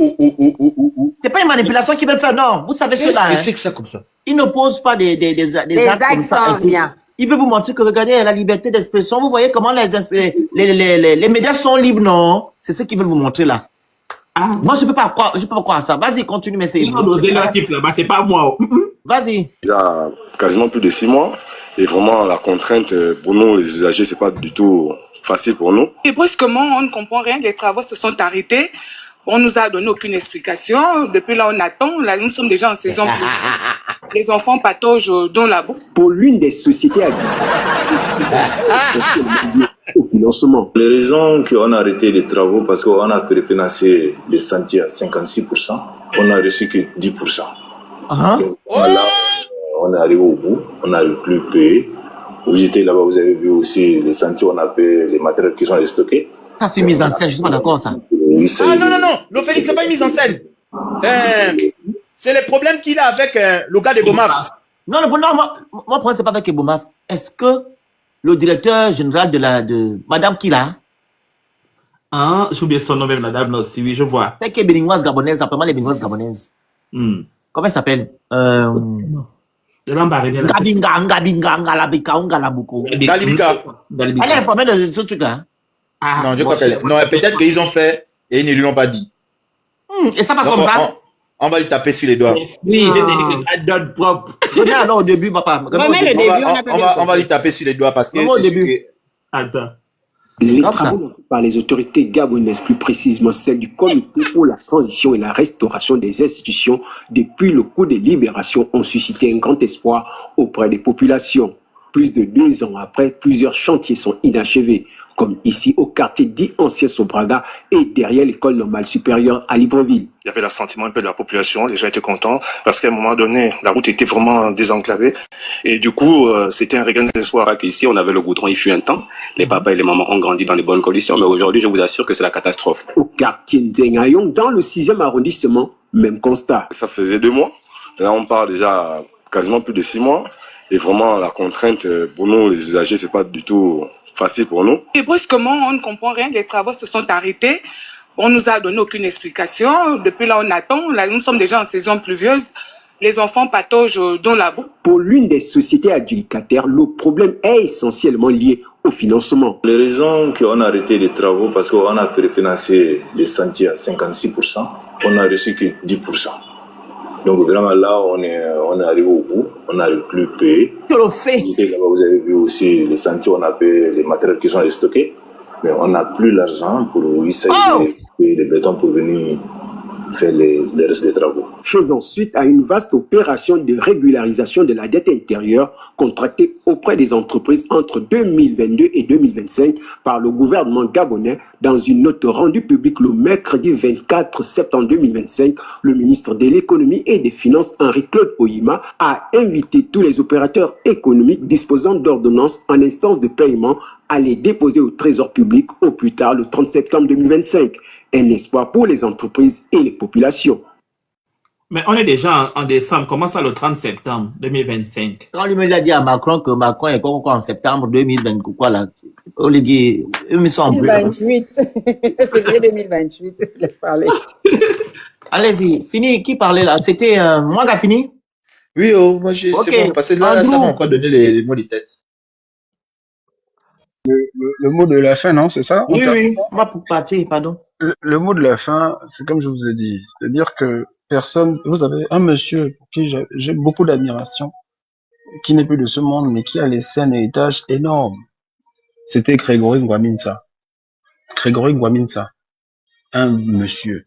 C'est pas une manipulation qu'ils veulent faire, non. Vous savez cela. Qu'est-ce que Hein. c'est que ça comme ça? Ils ne posent pas des actes comme ça. sans rien. Ils veulent vous montrer que regardez la liberté d'expression. Vous voyez comment les médias sont libres, non? C'est ce qu'ils veulent vous montrer là. Moi, je peux pas croire à ça. Vas-y, continue, mais c'est. Ils ont osé leur type là-bas, c'est pas moi. Vas-y. Il y a quasiment plus de 6 mois. Et vraiment, la contrainte pour nous, les usagers, c'est pas du tout facile pour nous. Et brusquement, on ne comprend rien. Les travaux se sont arrêtés. On nous a donné aucune explication. Depuis là, on attend. Là, nous sommes déjà en saison. Les enfants pataugent dans la boue. Pour l'une des sociétés agricoles au financement. Les raisons qu'on a arrêté les travaux, parce qu'on a préfinancé les sentiers à 56%, on n'a reçu que 10%. Donc, là, on est arrivé au bout, on n'arrive plus à payer. Vous étiez là-bas, vous avez vu aussi les sentiers, on a payé les matériels qui sont stockés. Ça, c'est une mise en scène, je suis pas d'accord, ça. Ah non, le Félix, c'est pas une mise en scène. C'est les problèmes qu'il a avec le gars de Bomaf. Non, mon problème, c'est pas avec Bomaf. Est-ce que le directeur général de Madame Kila, Hein, j'ai oublié son nom même, madame, là aussi, oui, je vois. c'est que les béninoises gabonaises, apparemment les béninoises gabonaises. Comment elle s'appelle? Je l'ai embarré bien. Ngabinga, Ngalabika, Ngalabuko. Galibika. Elle est informée de ce truc-là. Non, je crois qu'elle. Non, peut-être qu'ils ont fait et ils ne lui ont pas dit. Et ça passe Donc, comme ça? on va lui taper sur les doigts. Oui, j'ai dit que ça donne propre. Non, au début, papa. On va lui taper sur les doigts parce que Au c'est sûr début. que. Attends. Les travaux lancés par les autorités gabonaises, plus précisément celles du Comité pour la transition et la restauration des institutions depuis le coup de libération, ont suscité un grand espoir auprès des populations. Plus de 2 ans après, plusieurs chantiers sont inachevés, comme ici au quartier dit Ancien Sobraga et derrière l'école normale supérieure à Libreville. Il y avait l'assentiment un peu de la population. Les gens étaient contents parce qu'à un moment donné, la route était vraiment désenclavée. Et du coup, c'était un regain d'espoir qu'ici, on avait le goudron. Il fut un temps. Les papas et les mamans ont grandi dans les bonnes conditions. Mais aujourd'hui, je vous assure que c'est la catastrophe. Au quartier Ndengayong, dans le 6e arrondissement, même constat. Ça faisait 2 mois. Là, on parle déjà quasiment plus de 6 mois. Et vraiment, la contrainte pour nous, les usagers, c'est pas du tout facile pour nous. Et brusquement, on ne comprend rien. Les travaux se sont arrêtés. On nous a donné aucune explication. Depuis là, on attend. Là, nous sommes déjà en saison pluvieuse. Les enfants pataugent dans la boue. Pour l'une des sociétés adjudicataires, le problème est essentiellement lié au financement. Les raisons qu'on a arrêté les travaux, parce qu'on a préfinancé les sentiers à 56%, on n'a reçu que 10%. Donc vraiment là, on est arrivé au bout, on n'arrive plus à payer. Le fait. Là-bas, vous avez vu aussi les sentiers, on a payé les matériels qui sont stockés, mais on n'a plus l'argent pour essayer de payer les bétons pour venir faire les restes des travaux. faisant suite à une vaste opération de régularisation de la dette intérieure contractée auprès des entreprises entre 2022 et 2025 par le gouvernement gabonais. Dans une note rendue publique le mercredi 24 septembre 2025, le ministre de l'économie et des finances, Henri-Claude Oyima, a invité tous les opérateurs économiques disposant d'ordonnances en instance de paiement à les déposer au trésor public au plus tard le 30 septembre 2025. Un espoir pour les entreprises et les populations. Mais on est déjà en décembre. Comment ça, le 30 septembre 2025? Quand lui a dit à Macron que Macron est quoi en septembre 2020, quoi là? Oligui, ils sont en bleu. 2028. Février 2028, il a parlé. Allez-y, fini. Qui parlait là? C'était moi qui a fini? Oui, oh, moi c'est bon, parce que là, ça m'a encore donné les mots de tête. Le mot de la fin, non, c'est ça? Oui, on va pour partir, pardon. Le mot de la fin, c'est comme je vous ai dit, c'est-à-dire que personne, vous avez un monsieur pour qui j'ai beaucoup d'admiration, qui n'est plus de ce monde, mais qui a laissé un héritage énorme. C'était Grégory Ngouaminsa. Grégory Ngouaminsa. Un monsieur.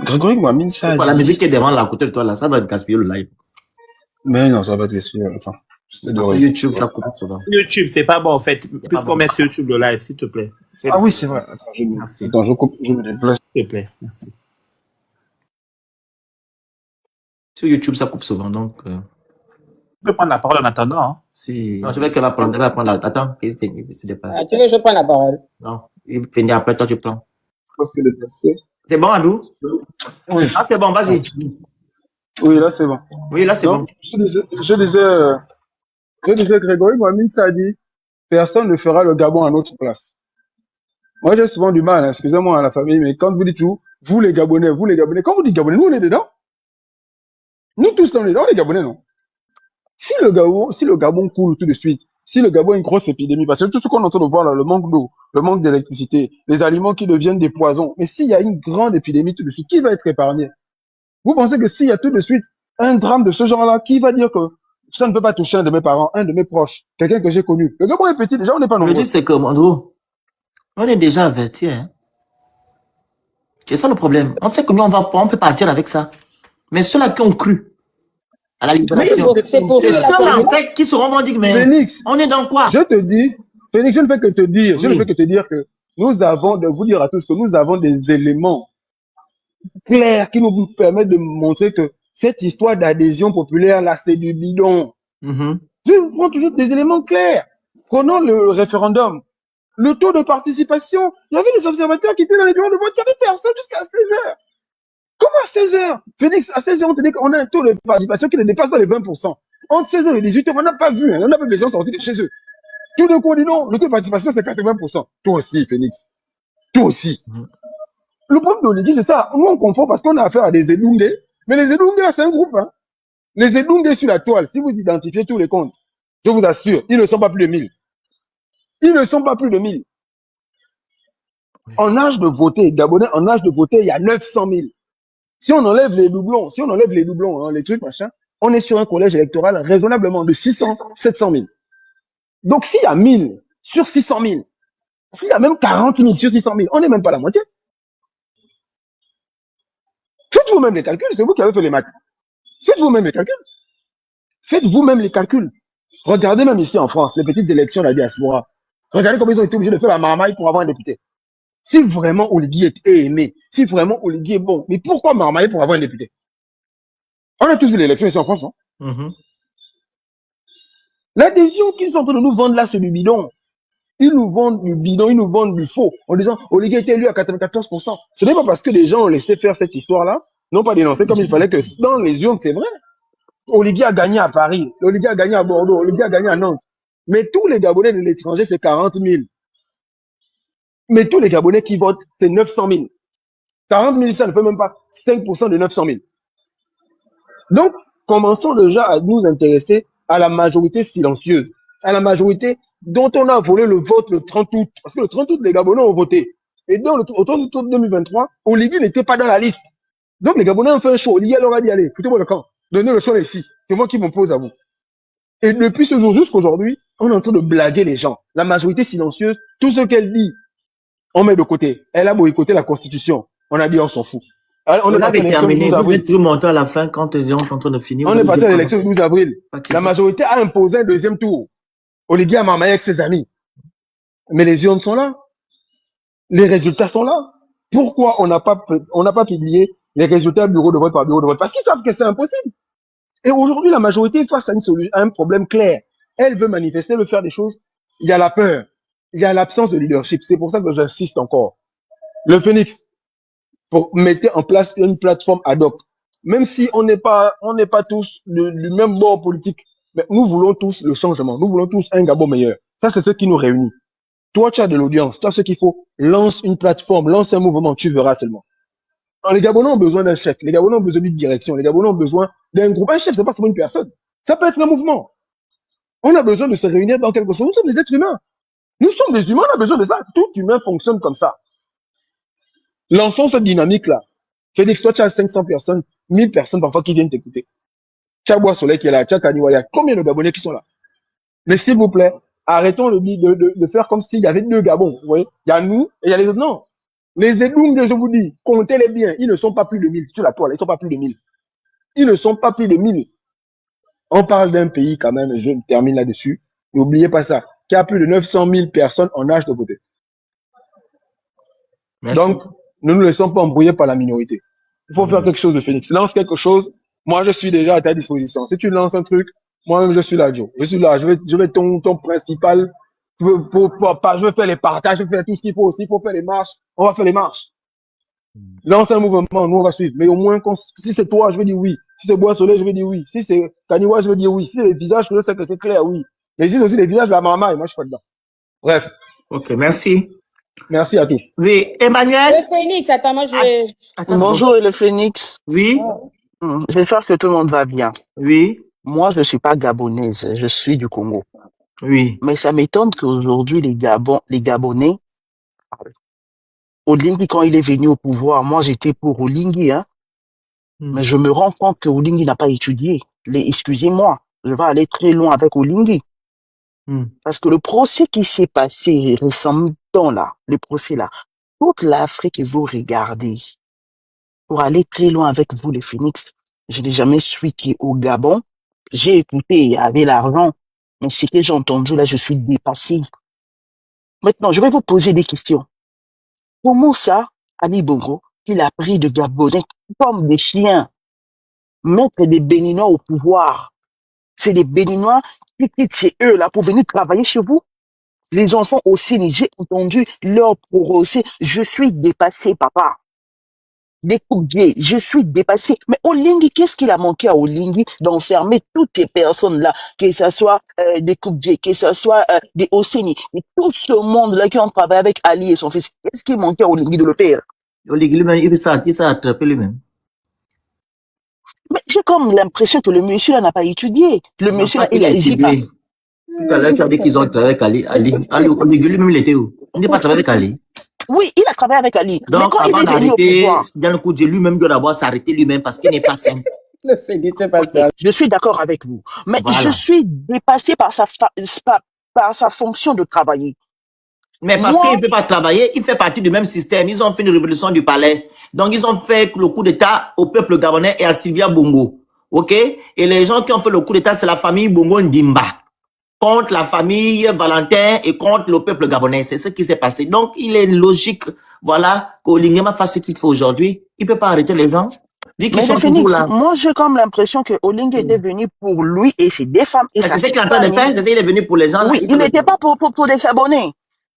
Grégory Ngouaminsa. La musique qui est devant là, à côté de toi là, ça va te gaspiller le live. Mais non, ça va te gaspiller. Attends. YouTube, ça coupe souvent. YouTube, c'est pas bon en fait. Puisqu'on met sur YouTube le live, s'il te plaît. Ah oui, c'est vrai. Attends, je me déplace. S'il te plaît, merci. Sur YouTube, ça coupe souvent, donc. Tu peux prendre la parole en attendant. Hein, si... Non, je veux qu'elle va prendre la... Attends, il finit. Tu veux que je prenne la parole? Non, il finit après, toi tu prends. Parce que le passé. C'est bon, Andrew? Oui. Ah, c'est bon, vas-y. Oui, là, c'est bon. Oui, là, c'est bon. Je disais, Grégory Ngouaminsa a dit, personne ne fera le Gabon à notre place. Moi, j'ai souvent du mal, hein, excusez-moi à la famille, mais quand vous dites vous les Gabonais, quand vous dites Gabonais, nous on est dedans. Nous tous, on est dedans, les Gabonais, non? Si le Gabon coule tout de suite, si le Gabon a une grosse épidémie, parce que tout ce qu'on est en train de voir là, le manque d'eau, le manque d'électricité, les aliments qui deviennent des poisons, mais s'il y a une grande épidémie tout de suite, qui va être épargné? Vous pensez que s'il y a tout de suite un drame de ce genre-là, qui va dire que ça ne peut pas toucher un de mes parents, un de mes proches, quelqu'un que j'ai connu? Le Gabon est petit, déjà on n'est pas nombreux. Le truc c'est que, Andrew, on est déjà averti, hein. C'est ça le problème. On sait que nous on peut partir avec ça. Mais ceux-là qui ont cru à la libération, c'est ceux-là en fait qui seront vont dire mais Félix, on est dans quoi? Je te dis, Félix, je ne fais que te dire, je ne fais que te dire que nous avons, de vous dire à tous que nous avons des éléments clairs qui nous permettent de montrer que cette histoire d'adhésion populaire là, c'est du bidon. Je prends toujours des éléments clairs. Prenons le référendum. Le taux de participation, il y avait des observateurs qui étaient dans les bureaux de vote, il n'y avait personne jusqu'à 16h. Comment à 16h? Phoenix, à 16h, on te dit qu'on a un taux de participation qui ne dépasse pas les 20%. Entre 16h et 18h, on n'a pas vu, hein, on n'a pas besoin de sortir de chez eux. Tout d'un coup, on dit non, le taux de participation, c'est 80%. Toi aussi, Phoenix. Toi aussi. Le problème d'Oligui, c'est ça. Nous, on confond parce qu'on a affaire à des Edungé. Mais les Edungé, c'est un groupe. Hein. Les Edungé sur la toile, si vous identifiez tous les comptes, je vous assure, ils ne sont pas plus de 1000. Ils ne sont pas plus de 1000. En âge de voter, Gabonais, en âge de voter, il y a 900 000. Si on enlève les doublons, hein, les trucs, machin, on est sur un collège électoral raisonnablement de 600, 700 000. Donc, s'il y a 1000 sur 600 000, s'il y a même 40 000 sur 600 000, on n'est même pas la moitié. Faites vous-même les calculs, c'est vous qui avez fait les maths. Faites vous-même les calculs. Faites vous-même les calculs. Regardez même ici en France, les petites élections de la diaspora. Regardez comment ils ont été obligés de faire la marmaille pour avoir un député. Si vraiment Oligui est aimé, si vraiment Oligui est bon, mais pourquoi marmailler pour avoir un député? On a tous vu l'élection ici en France, non? L'adhésion qu'ils sont en train de nous vendre là, c'est du bidon. Ils nous vendent du bidon, ils nous vendent du faux, en disant Oligui a été élu à 94%. Ce n'est pas parce que les gens ont laissé faire cette histoire-là, n'ont pas dénoncé comme il fallait que dans les urnes, c'est vrai. Oligui a gagné à Paris, Oligui a gagné à Bordeaux, Oligui a gagné à Nantes. Mais tous les Gabonais de l'étranger, c'est 40 000. Mais tous les Gabonais qui votent, c'est 900 000. 40 000, ça ne fait même pas 5% de 900 000. Donc, commençons déjà à nous intéresser à la majorité silencieuse, à la majorité dont on a volé le vote le 30 août. Parce que le 30 août, les Gabonais ont voté. Et donc, au 30 août 2023, Oligui n'était pas dans la liste. Donc, les Gabonais ont fait un choix. Oligui leur a dit, allez, foutez-moi le camp. Donnez le choix ici. C'est moi qui m'impose à vous. Et depuis ce jour jusqu'à aujourd'hui, on est en train de blaguer les gens. La majorité silencieuse, tout ce qu'elle dit, on met de côté. Elle a boycotté la Constitution. On a dit, on s'en fout. On est parti à l'élection du 12 Vous avril. êtes toujours monté à la fin quand les gens sont en train de finir. On est parti à l'élection du 12 avril. La majorité a imposé un deuxième tour. Oligui a marmaillé avec ses amis. Mais les urnes sont là. Les résultats sont là. Pourquoi on n'a pas publié les résultats bureau de vote par bureau de vote? Parce qu'ils savent que c'est impossible. Et aujourd'hui, la majorité est face à un problème clair. Elle veut manifester, veut faire des choses. Il y a la peur. Il y a l'absence de leadership. C'est pour ça que j'insiste encore. Le Phoenix, pour mettre en place une plateforme ad hoc. Même si on n'est pas tous du même bord politique, mais nous voulons tous le changement. Nous voulons tous un Gabon meilleur. Ça, c'est ce qui nous réunit. Toi, tu as de l'audience. Tu as ce qu'il faut. Lance une plateforme, lance un mouvement. Tu verras seulement. Alors, les Gabonais ont besoin d'un chef. Les Gabonais ont besoin d'une direction. Les Gabonais ont besoin d'un groupe. Un chef, c'est pas seulement une personne. Ça peut être un mouvement. On a besoin de se réunir dans quelque chose. Nous sommes des êtres humains. Nous sommes des humains. On a besoin de ça. Tout humain fonctionne comme ça. Lançons cette dynamique-là. Félix, toi, tu as 500 personnes, 1000 personnes parfois qui viennent t'écouter. Tu as Bois Soleil qui est là, tu as Kaniwa, il y a combien de Gabonais qui sont là? Mais s'il vous plaît, arrêtons de faire comme s'il y avait deux Gabons. Vous voyez, il y a nous et il y a les autres. Non. Les Edoumes, je vous dis, comptez-les bien. Ils ne sont pas plus de 1000 sur la toile. Ils ne sont pas plus de 1000. Ils ne sont pas plus de 1000. On parle d'un pays quand même, je termine là-dessus. N'oubliez pas ça, qui a plus de 900 000 personnes en âge de voter. Merci. Donc, ne nous laissons pas embrouiller par la minorité. Il faut faire quelque chose de Phoenix. Lance quelque chose. Moi, je suis déjà à ta disposition. Si tu lances un truc, moi-même, je suis là, Joe. Je suis là. Je vais ton principal. Je vais faire les partages, je vais faire tout ce qu'il faut. S'il faut faire les marches, on va faire les marches. Lance un mouvement, nous, on va suivre. Mais au moins, si c'est toi, je vais dire oui. Si c'est Bois Soleil, je vais dire oui. Si c'est Kaniwa, je vais dire oui. Si c'est les visages, je sais que c'est clair, oui. Mais si c'est aussi les visages de la maman, moi, je suis pas dedans. Bref. Ok, merci. Merci à tous. Oui, Emmanuel. Le Phoenix, attends, moi je vais... Bonjour le Phoenix. Oui. J'espère que tout le monde va bien. Oui. Moi, je ne suis pas gabonaise, je suis du Congo. Oui. Mais ça m'étonne qu'aujourd'hui, les Gabonais, Oligui, quand il est venu au pouvoir, moi j'étais pour Oligui, hein. Mais je me rends compte que Oligui n'a pas étudié. Excusez-moi, je vais aller très loin avec Oligui. Parce que le procès qui s'est passé récemment là, le procès là, toute l'Afrique vous regardez. Pour aller très loin avec vous, les Phoenix, je n'ai jamais suivi au Gabon. J'ai écouté, il y avait l'argent. Mais ce que j'ai entendu là, je suis dépassé. Maintenant, je vais vous poser des questions. Comment ça, Ali Bongo, il a pris de Gabonais comme des chiens, mettre des Béninois au pouvoir? C'est des Béninois qui quittent chez eux là pour venir travailler chez vous. Les enfants aussi, j'ai entendu leur procès. Je suis dépassé, papa. Des Koudjé, je suis dépassé. Mais Oligui, qu'est-ce qu'il a manqué à Oligui d'enfermer toutes ces personnes-là, que ce soit des Koudjé, que ce soit des Osséni, et tout ce monde-là qui ont travaillé avec Ali et son fils, qu'est-ce qu'il manquait à Oligui de le faire? Oligui lui-même, il s'est attrapé lui-même. Mais j'ai comme l'impression que le monsieur là n'a pas étudié. Le monsieur là, il agit pas. Tout à l'heure, tu as dit qu'ils ont travaillé avec Ali. Oligui lui-même, il était où? Il n'est pas travaillé avec Ali. Oui, il a travaillé avec Ali. Donc, mais quand il est venu au pouvoir, dans le coup de lui-même doit d'abord s'arrêter lui-même parce qu'il n'est pas sain. Le Phoenix, c'est pas ça. Je suis d'accord avec vous. Mais Voilà. je suis dépassé par sa fonction de travailler. Mais parce qu'il ne peut pas travailler, il fait partie du même système. Ils ont fait une révolution du palais. Donc, ils ont fait le coup d'État au peuple gabonais et à Sylvia Bongo. OK? Et les gens qui ont fait le coup d'État, c'est la famille Bongo Ndimba. Contre la famille Valentin et contre le peuple gabonais. C'est ce qui s'est passé. Donc, il est logique, voilà, qu'Oligui fasse ce qu'il faut aujourd'hui. Il ne peut pas arrêter les gens. Mais le Phoenix, moi, j'ai comme l'impression que Oligui était venu pour lui et ses deux femmes. C'est ce qu'il est en train de faire. Il est venu pour les gens. Oui, il n'était pas pour des Gabonais.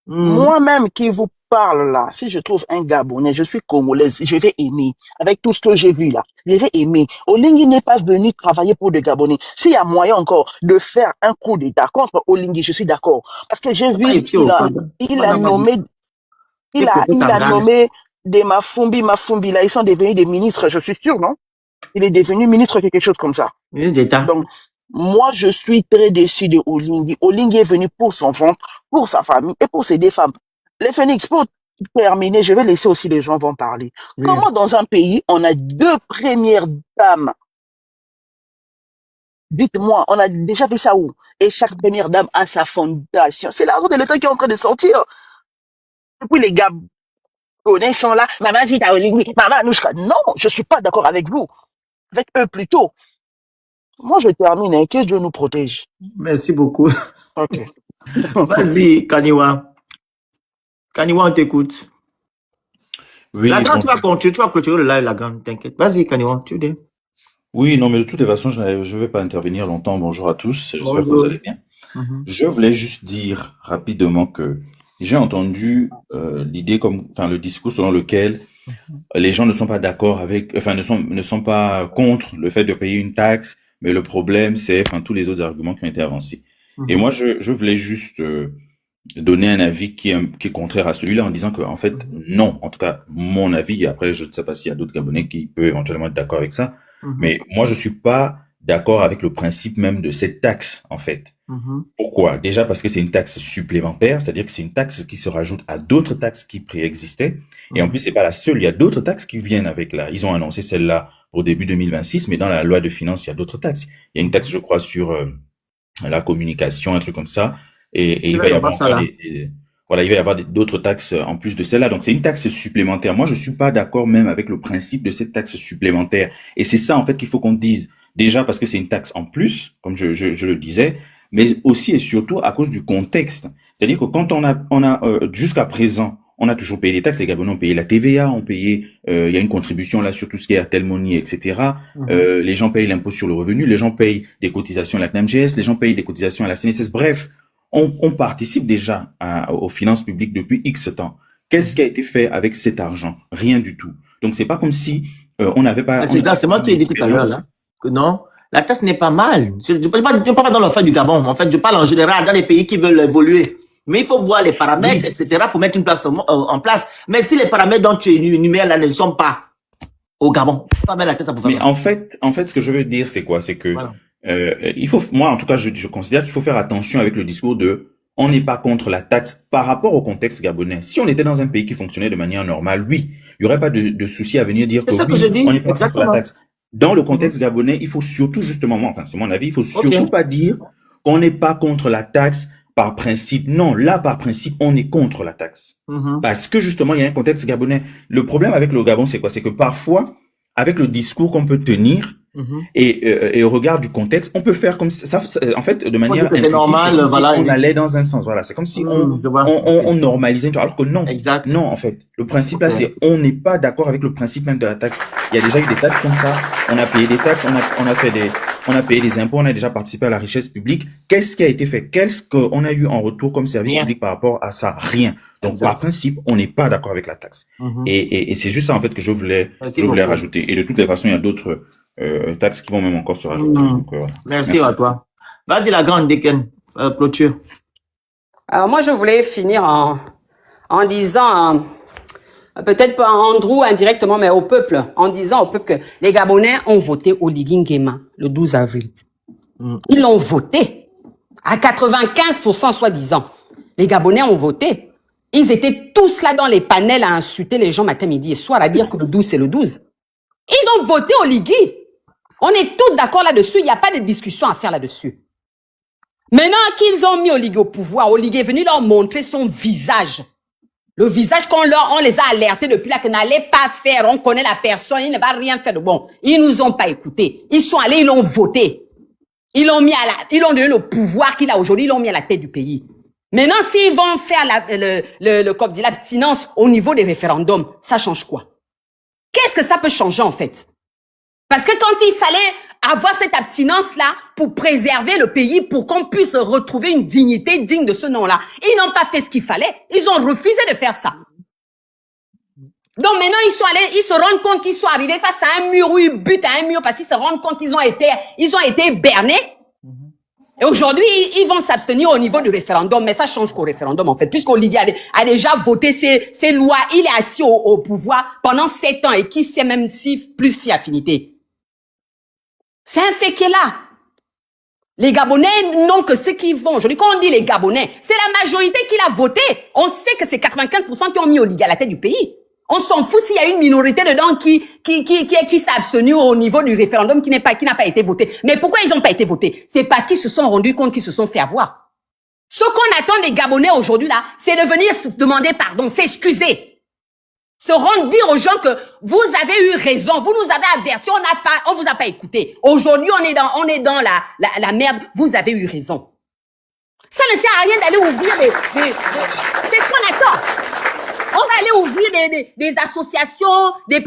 Moi-même qui vous parle là, si je trouve un Gabonais, je suis congolaise, je vais aimer. Avec tout ce que j'ai vu là, je vais aimer. Oligui n'est pas venu travailler pour des Gabonais. S'il y a moyen encore de faire un coup d'État contre Oligui, je suis d'accord. Parce que j'ai vu qu'il a nommé des Mafumbi là, ils sont devenus des ministres, je suis sûr, non? Il est devenu ministre quelque chose comme ça. Ministre d'État. Donc, moi, je suis très déçu de Oligui. Oligui est venu pour son ventre, pour sa famille et pour ses deux femmes. Les Phoenix, pour terminer, je vais laisser aussi les gens vont parler. Oui. Comment dans un pays, on a deux premières dames? Dites-moi, on a déjà vu ça où? Et chaque première dame a sa fondation. C'est l'argent de l'État qui est en train de sortir. Et puis les gars, connaissant là, maman dit à Oligui, maman nous sera. Non, je suis pas d'accord avec vous. Avec eux plutôt. Moi, je termine, hein, que Dieu nous protège. Merci beaucoup. Ok. Vas-y, Kaniwa. Kaniwa, on t'écoute. Oui, La grande, donc, tu vas clôturer le live, la grande, t'inquiète. Vas-y, Kaniwa, tu dis. oui, non, mais de toutes les façons, je ne vais pas intervenir longtemps. Bonjour à tous, j'espère que vous Bonjour. allez bien. Je voulais juste dire rapidement que j'ai entendu l'idée enfin le discours selon lequel les gens ne sont pas d'accord avec, enfin ne sont pas contre le fait de payer une taxe, mais le problème c'est, enfin tous les autres arguments qui ont été avancés. Et moi je voulais juste donner un avis qui est contraire à celui-là en disant que en fait non, en tout cas mon avis. Et après je ne sais pas s'il y a d'autres Gabonais qui peuvent éventuellement être d'accord avec ça, mais moi je suis pas d'accord avec le principe même de cette taxe en fait. Pourquoi? Déjà parce que c'est une taxe supplémentaire, c'est-à-dire que c'est une taxe qui se rajoute à d'autres taxes qui préexistaient. Et en plus, c'est pas la seule, il y a d'autres taxes qui viennent avec là. Ils ont annoncé celle-là au début 2026, mais dans la loi de finances, il y a d'autres taxes. Il y a une taxe, je crois, sur la communication, un truc comme ça. Et il va y avoir voilà, il va y avoir d'autres taxes en plus de celle-là. Donc c'est une taxe supplémentaire. Moi, je suis pas d'accord même avec le principe de cette taxe supplémentaire. Et c'est ça en fait qu'il faut qu'on dise. Déjà parce que c'est une taxe en plus, comme je le disais, mais aussi et surtout à cause du contexte. C'est-à-dire que quand on a jusqu'à présent, on a toujours payé les taxes, les Gabonais ont payé la TVA, ont payé, il y a une contribution là sur tout ce qui est Airtel Money, etc. Les gens payent l'impôt sur le revenu, les gens payent des cotisations à la CNAMGS, les gens payent des cotisations à la CNSS. Bref, on participe déjà aux finances publiques depuis X temps. Qu'est-ce qui a été fait avec cet argent? Rien du tout. Donc c'est pas comme si on n'avait pas... C'est moi qui ai dit tout à l'heure là, que non. La taxe n'est pas mal. Je ne parle pas dans l'affaire du Gabon. En fait, je parle en général dans les pays qui veulent évoluer. Mais il faut voir les paramètres, etc., pour mettre une place en place. Mais si les paramètres dont tu énumères là ne sont pas au Gabon, pas mettre la taxe pour faire. Mais en fait, ce que je veux dire, c'est quoi? C'est que il faut, moi, en tout cas, je considère qu'il faut faire attention avec le discours de on n'est pas contre la taxe par rapport au contexte gabonais. Si on était dans un pays qui fonctionnait de manière normale, oui, il y aurait pas de souci à venir dire que oui, on n'est pas contre la taxe. Dans le contexte gabonais, il faut surtout justement, enfin c'est mon avis, il faut surtout pas dire qu'on n'est pas contre la taxe par principe. Non, là par principe, on est contre la taxe. Parce que justement, il y a un contexte gabonais. Le problème avec le Gabon, c'est quoi? C'est que parfois, avec le discours qu'on peut tenir et au regard du contexte, on peut faire comme ça, en fait, de manière intuitive, normal, voilà, on allait dans un sens. Voilà, c'est comme si on normalisait, alors que non. Exact. Non, en fait, le principe là, c'est on n'est pas d'accord avec le principe même de la taxe. Il y a déjà eu des taxes comme ça. On a payé des taxes, on a payé des impôts, on a déjà participé à la richesse publique. Qu'est-ce qui a été fait? Qu'est-ce qu'on a eu en retour comme service public par rapport à ça? Rien. Donc, par principe, on n'est pas d'accord avec la taxe. Et c'est juste ça, en fait, que je voulais rajouter. Et de toutes les façons, il y a d'autres taxes qui vont même encore se rajouter. Donc, voilà. Merci à toi. Vas-y, la grande Deken, clôture. Alors, moi, je voulais finir en disant, peut-être pas à Andrew indirectement, mais au peuple, en disant au peuple que les Gabonais ont voté Oligui Nguema le 12 avril. Ils l'ont voté à 95% soi-disant. Les Gabonais ont voté. Ils étaient tous là dans les panels à insulter les gens matin, midi et soir, à dire que le 12, c'est le 12. Ils ont voté Oligui. On est tous d'accord là-dessus. Il n'y a pas de discussion à faire là-dessus. Maintenant qu'ils ont mis Oligui au pouvoir, Oligui est venu leur montrer son visage. Le visage on les a alertés depuis là que n'allait pas faire. On connaît la personne, il ne va rien faire de bon. Ils nous ont pas écoutés. Ils sont allés, ils l'ont voté. Ils l'ont donné le pouvoir qu'il a aujourd'hui, ils l'ont mis à la tête du pays. Maintenant, s'ils vont faire comme dit l'abstinence au niveau des référendums, ça change quoi? Qu'est-ce que ça peut changer en fait? Parce que quand il fallait avoir cette abstinence-là pour préserver le pays, pour qu'on puisse retrouver une dignité digne de ce nom-là, ils n'ont pas fait ce qu'il fallait. Ils ont refusé de faire ça. Donc maintenant, ils sont allés, ils se rendent compte qu'ils sont arrivés face à un mur, où ils butent à un mur parce qu'ils se rendent compte qu'ils ont été bernés. Et aujourd'hui, ils vont s'abstenir au niveau du référendum. Mais ça change qu'au référendum, en fait. Puisqu'Oligui a déjà voté ses lois, il est assis au pouvoir pendant 7 ans et qui sait même si plus si affinité. C'est un fait qui est là. Les Gabonais n'ont que ce qu'ils vont. Aujourd'hui, quand on dit les Gabonais, c'est la majorité qui l'a voté. On sait que c'est 95% qui ont mis Oligui à la tête du pays. On s'en fout s'il y a une minorité dedans qui s'est abstenue au niveau du référendum qui n'a pas été voté. Mais pourquoi ils n'ont pas été votés? C'est parce qu'ils se sont rendus compte qu'ils se sont fait avoir. Ce qu'on attend des Gabonais aujourd'hui là, c'est de venir se demander pardon, s'excuser. se rendre dire aux gens que vous avez eu raison, vous nous avez avertis, on vous a pas écouté. Aujourd'hui, on est dans la merde, vous avez eu raison. Ça ne sert à rien d'aller ouvrir qu'est-ce qu'on attend? On va aller ouvrir des associations, des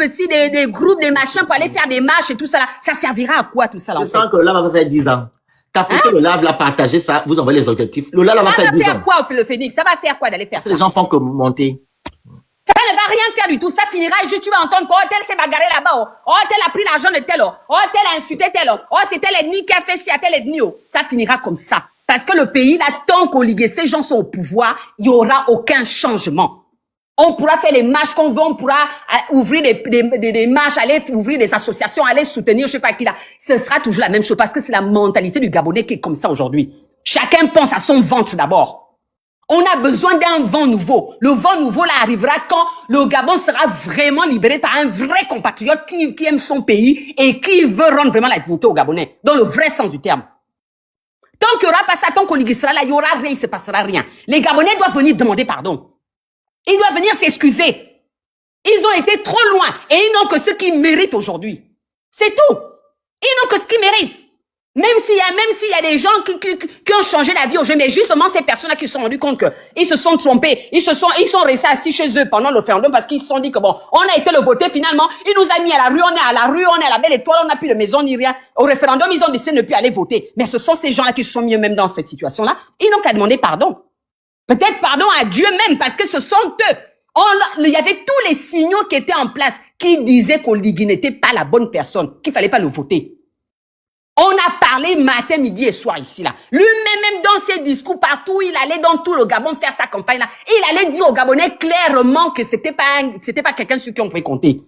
groupes, des machins pour aller faire des marches et tout ça là. Ça servira à quoi tout ça là? Je sens que là va faire 10 ans. Tapoter le live, là, partager ça, vous envoyez les objectifs. Le live va faire 10 ans. Ça va faire quoi le Phoenix? Ça va faire quoi d'aller faire ça? Les gens font que monter. Ça ne va rien faire du tout. Ça finira juste, tu vas entendre que tel s'est bagarré là-bas. Tel a pris l'argent de tel. Tel a insulté tel. C'était l'ethnie qui a fait ci à tel ethnie. Ça finira comme ça. Parce que le pays, là, tant qu'Oligui, ces gens sont au pouvoir, il n'y aura aucun changement. On pourra faire les marches qu'on veut, on pourra ouvrir des marches, aller ouvrir des associations, aller soutenir, je sais pas qui là. Ce sera toujours la même chose parce que c'est la mentalité du Gabonais qui est comme ça aujourd'hui. Chacun pense à son ventre d'abord. On a besoin d'un vent nouveau. Le vent nouveau là arrivera quand le Gabon sera vraiment libéré par un vrai compatriote qui aime son pays et qui veut rendre vraiment la dignité aux Gabonais, dans le vrai sens du terme. Tant qu'il n'y aura pas ça, tant qu'Oligui sera là, il n'y aura rien, il ne se passera rien. Les Gabonais doivent venir demander pardon. Ils doivent venir s'excuser. Ils ont été trop loin et ils n'ont que ce qu'ils méritent aujourd'hui. C'est tout. Ils n'ont que ce qu'ils méritent. Même s'il y a des gens qui ont changé la vie aujourd'hui, mais justement ces personnes-là qui se sont rendues compte qu'ils se sont trompés, ils sont restés assis chez eux pendant le référendum parce qu'ils se sont dit que bon, on a été le voter finalement, il nous a mis à la rue, on est à la rue, on est à la belle étoile, on n'a plus de maison ni rien. Au référendum, ils ont décidé de ne plus aller voter. Mais ce sont ces gens-là qui se sont mis eux-mêmes dans cette situation-là. Ils n'ont qu'à demander pardon. Peut-être pardon à Dieu même parce que ce sont eux. Il y avait tous les signaux qui étaient en place qui disaient qu'Oligui n'était pas la bonne personne, qu'il fallait pas le voter. On a parlé matin, midi et soir ici, là. Lui-même, dans ses discours partout, il allait dans tout le Gabon faire sa campagne, là. Il allait dire aux Gabonais clairement que c'était pas quelqu'un sur qui on pouvait compter.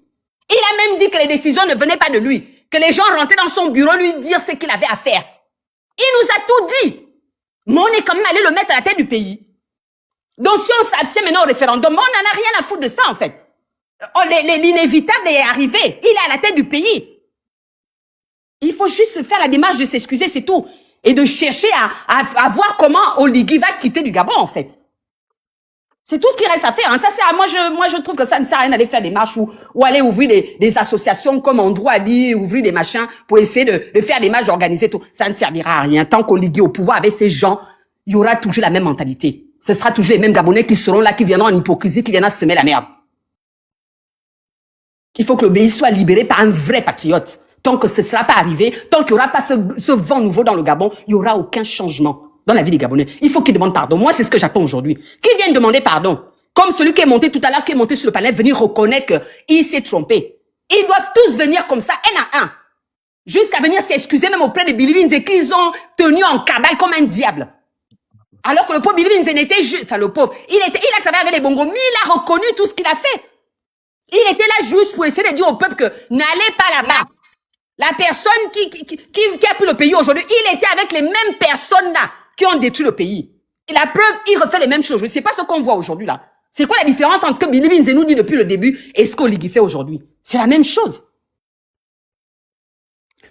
Il a même dit que les décisions ne venaient pas de lui. Que les gens rentraient dans son bureau lui dire ce qu'il avait à faire. Il nous a tout dit. Mais on est quand même allé le mettre à la tête du pays. Donc, si on s'abstient maintenant au référendum, on n'en a rien à foutre de ça, en fait. L'inévitable est arrivé. Il est à la tête du pays. Il faut juste faire la démarche de s'excuser, c'est tout. Et de chercher à voir comment Oligui va quitter du Gabon, en fait. C'est tout ce qu'il reste à faire. Hein. Ça, moi, je trouve que ça ne sert à rien d'aller faire des marches ou aller ouvrir des associations comme Andrew a dit, ouvrir des machins pour essayer de faire des marches organisées, tout. Ça ne servira à rien. Tant qu'Oligui au pouvoir avec ces gens, il y aura toujours la même mentalité. Ce sera toujours les mêmes Gabonais qui seront là, qui viendront en hypocrisie, qui viendront semer la merde. Il faut que le pays soit libéré par un vrai patriote. Tant que ce ne sera pas arrivé, tant qu'il n'y aura pas ce vent nouveau dans le Gabon, il n'y aura aucun changement dans la vie des Gabonais. Il faut qu'ils demandent pardon. Moi, c'est ce que j'attends aujourd'hui. Qu'ils viennent demander pardon. Comme celui qui est monté tout à l'heure, qui est monté sur le panel, venir reconnaître qu'il s'est trompé. Ils doivent tous venir comme ça, un à un. Jusqu'à venir s'excuser même auprès des Billy Beans et qu'ils ont tenu en cabale comme un diable. Alors que le pauvre Billy Beans n'était juste, enfin le pauvre, il a travaillé avec les bongos, mais il a reconnu tout ce qu'il a fait. Il était là juste pour essayer de dire au peuple que n'allez pas là-bas. La personne qui a pris le pays aujourd'hui, il était avec les mêmes personnes là qui ont détruit le pays. Et la preuve, il refait les mêmes choses. C'est pas ce qu'on voit aujourd'hui là. C'est quoi la différence entre ce que Billy Beans nous dit depuis le début et ce qu'Oligui fait aujourd'hui? C'est la même chose.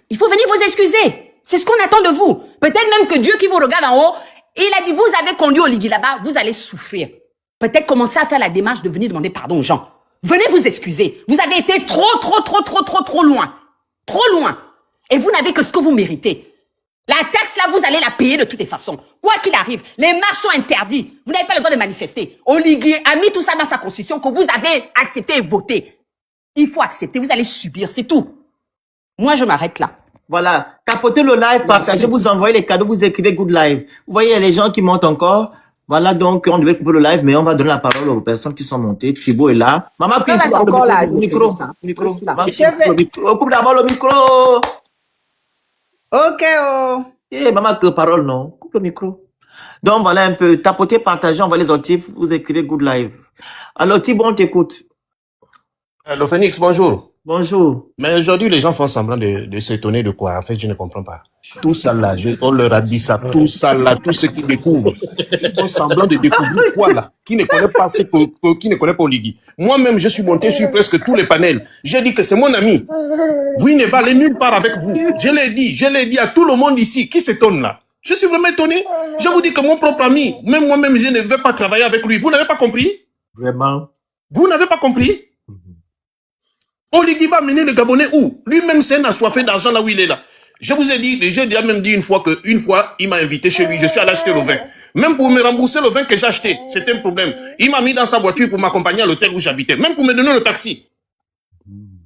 Il faut venir vous excuser. C'est ce qu'on attend de vous. Peut-être même que Dieu qui vous regarde en haut, il a dit, vous avez conduit Oligui là-bas, vous allez souffrir. Peut-être commencer à faire la démarche de venir demander pardon aux gens. Venez vous excuser. Vous avez été trop loin. Trop loin. Et vous n'avez que ce que vous méritez. La taxe, là, vous allez la payer de toutes les façons. Quoi qu'il arrive, les marches sont interdites. Vous n'avez pas le droit de manifester. Oligui a mis tout ça dans sa constitution que vous avez accepté et voté. Il faut accepter. Vous allez subir, c'est tout. Moi, je m'arrête là. Voilà. Tapotez le live, partagez, vous envoyez les cadeaux, vous écrivez good live. Vous voyez, il y a les gens qui montent encore. Voilà, donc, on devait couper le live, mais on va donner la parole aux personnes qui sont montées. Thibaut est là. Maman, puis, encore là. Micro. Coupe d'abord le micro. Ok, oh. Eh, maman, que parole, non? Coupe le micro. Donc, voilà un peu. Tapotez, partagez, envoyez les notifs, vous écrivez good live. Alors, Thibaut, on t'écoute. Le Phoenix, bonjour. Bonjour. Mais aujourd'hui, les gens font semblant de s'étonner de quoi? En fait, je ne comprends pas. Tout ça là, on leur a dit ça, tout ça là, tout ce qu'ils découvrent. Ils font semblant de découvrir quoi là? Qui ne connaît pas qui ne connaît pas Oligui. Moi-même, je suis monté sur presque tous les panels. J'ai dit que c'est mon ami. Vous, il ne va aller nulle part avec vous. Je l'ai dit à tout le monde ici. Qui s'étonne là? Je suis vraiment étonné. Je vous dis que mon propre ami, même moi-même, je ne vais pas travailler avec lui. Vous n'avez pas compris? Vraiment? Vous n'avez pas compris? Oligui va mener le Gabonais où? Lui-même, c'est un assoiffé d'argent là où il est là. Je vous ai dit, j'ai déjà même dit une fois, il m'a invité chez lui, je suis allé acheter le vin. Même pour me rembourser le vin que j'ai acheté, c'était un problème. Il m'a mis dans sa voiture pour m'accompagner à l'hôtel où j'habitais, même pour me donner le taxi.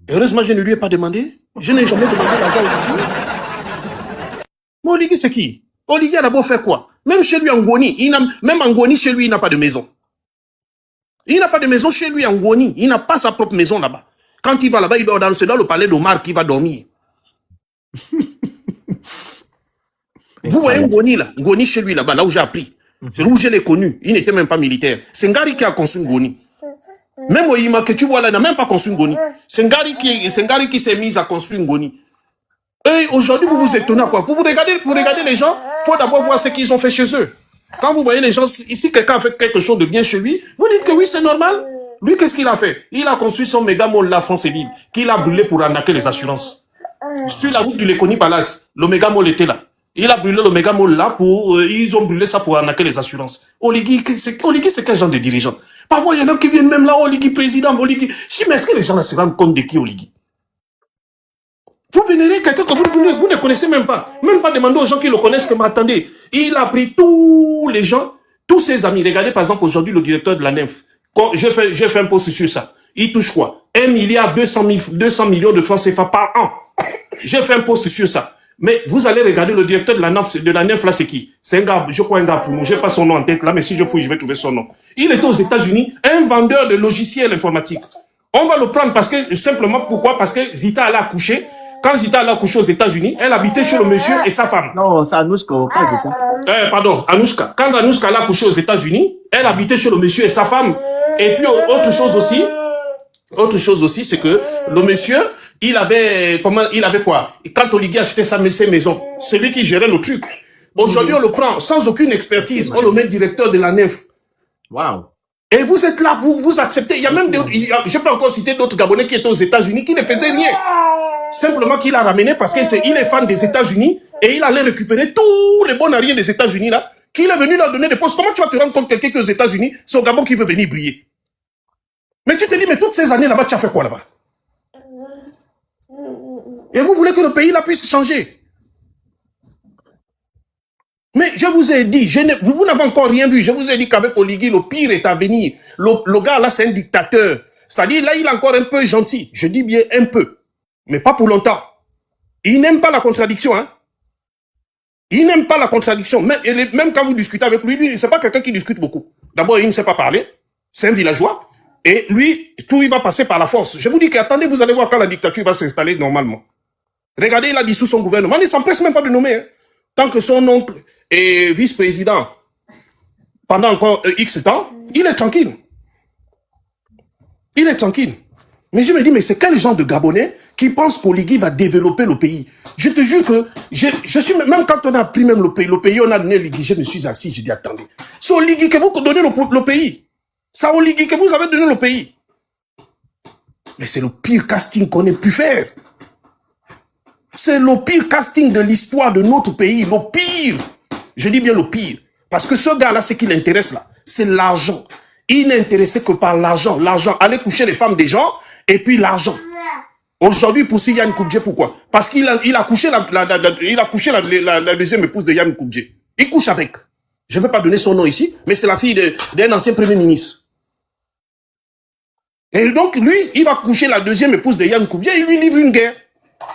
Heureusement, je ne lui ai pas demandé. Je n'ai jamais demandé l'argent à Oligui. Mais Oligui, c'est qui? Oligui a d'abord fait quoi? Même chez lui en Ngoni, même en Ngoni, chez lui, il n'a pas de maison. Il n'a pas de maison chez lui en Ngoni. Il n'a pas sa propre maison là-bas. Quand il va là-bas, c'est dans le palais d'Omar qu'il va dormir. Vous voyez Ngoni là, Ngoni chez lui là-bas, là où j'ai appris. C'est là où je l'ai connu. Il n'était même pas militaire. C'est Ngari qui a construit Ngoni. Même Oyima que tu vois là, il n'a même pas construit Ngoni. C'est Ngari qui s'est mis à construire Ngoni. Et aujourd'hui, vous vous étonnez à quoi? Vous regardez les gens, il faut d'abord voir ce qu'ils ont fait chez eux. Quand vous voyez les gens, ici quelqu'un a fait quelque chose de bien chez lui, vous dites que oui, c'est normal. Lui, qu'est-ce qu'il a fait? Il a construit son méga mall là, France-Ville, qu'il a brûlé pour arnaquer les assurances. Sur la route du Lekoni Palace, le méga mall était là. Il a brûlé le méga mall là ils ont brûlé ça pour arnaquer les assurances. Oligui, c'est quel genre de dirigeant? Parfois, il y en a qui viennent même là, Oligui président, Oligui. Je dis, mais est-ce que les gens là se rendent compte de qui Oligui? Vous vénérez quelqu'un que vous ne connaissez même pas demander aux gens qui le connaissent que, mais attendez, il a pris tous les gens, tous ses amis. Regardez par exemple aujourd'hui le directeur de la NEF. J'ai fait un post sur ça. Il touche quoi? 1 milliard 200 millions de francs CFA par an. J'ai fait un post sur ça. Mais vous allez regarder le directeur de la NEF là, c'est qui? C'est un gars, je crois un gars pour nous. J'ai pas son nom en tête là, mais si je fouille, je vais trouver son nom. Il était aux États-Unis, un vendeur de logiciels informatiques. On va le prendre parce que, simplement, pourquoi? Parce que Zita allait accoucher. Quand Zita allait accoucher aux États-Unis, elle habitait chez le monsieur et sa femme. Non, c'est Anouchka, pas Zita. Pardon, Anouchka. Quand Anouchka allait accoucher aux États-Unis, elle habitait chez le monsieur et sa femme. Et puis, autre chose aussi, c'est que le monsieur, il avait quoi? Quand Oligui achetait ses maisons, c'est lui qui gérait le truc. Aujourd'hui, on le prend sans aucune expertise, on le met directeur de la NEF. Waouh. Et vous êtes là, vous acceptez. Il y a même je peux encore citer d'autres Gabonais qui étaient aux États-Unis qui ne faisaient rien. Simplement qu'il a ramené parce qu'il est fan des États-Unis et il allait récupérer tous les bons arrières des États-Unis là, qu'il est venu leur donner des postes. Comment tu vas te rendre compte que quelqu'un aux États-Unis, c'est au Gabon qui veut venir briller? Mais tu te dis, mais toutes ces années là-bas, tu as fait quoi là-bas? Et vous voulez que le pays là puisse changer? Mais je vous ai dit, vous n'avez encore rien vu. Je vous ai dit qu'avec Oligui, le pire est à venir. Le gars là, c'est un dictateur. C'est-à-dire, là, il est encore un peu gentil. Je dis bien un peu. Mais pas pour longtemps. Il n'aime pas la contradiction, hein. Il n'aime pas la contradiction. Même quand vous discutez avec lui, c'est pas quelqu'un qui discute beaucoup. D'abord, il ne sait pas parler. C'est un villageois. Et lui, tout, il va passer par la force. Je vous dis qu'attendez, vous allez voir quand la dictature va s'installer normalement. Regardez, il a dissous son gouvernement. Il ne s'empresse même pas de nommer, hein. Tant que son oncle est vice-président pendant encore X temps, il est tranquille. Il est tranquille. Mais je me dis, mais c'est quel genre de Gabonais qui pense qu'Oligui va développer le pays? Je te jure que, je suis, même quand on a pris même le pays, on a donné Oligui, je me suis assis, je dis, attendez. C'est Oligui que vous donnez le pays. C'est Oligui que vous avez donné le pays. Mais c'est le pire casting qu'on ait pu faire. C'est le pire casting de l'histoire de notre pays. Le pire. Je dis bien le pire. Parce que ce gars-là, ce qui l'intéresse là, c'est l'argent. Il n'est intéressé que par l'argent. L'argent. Aller coucher les femmes des gens, et puis l'argent. Aujourd'hui, il poursuit Yann Koubdje, pourquoi? Parce qu'il a couché la deuxième épouse de Yann Koubdje. Il couche avec. Je ne vais pas donner son nom ici, mais c'est la fille d'un ancien premier ministre. Et donc, lui, il va coucher la deuxième épouse de Yann Koubdje, il lui livre une guerre.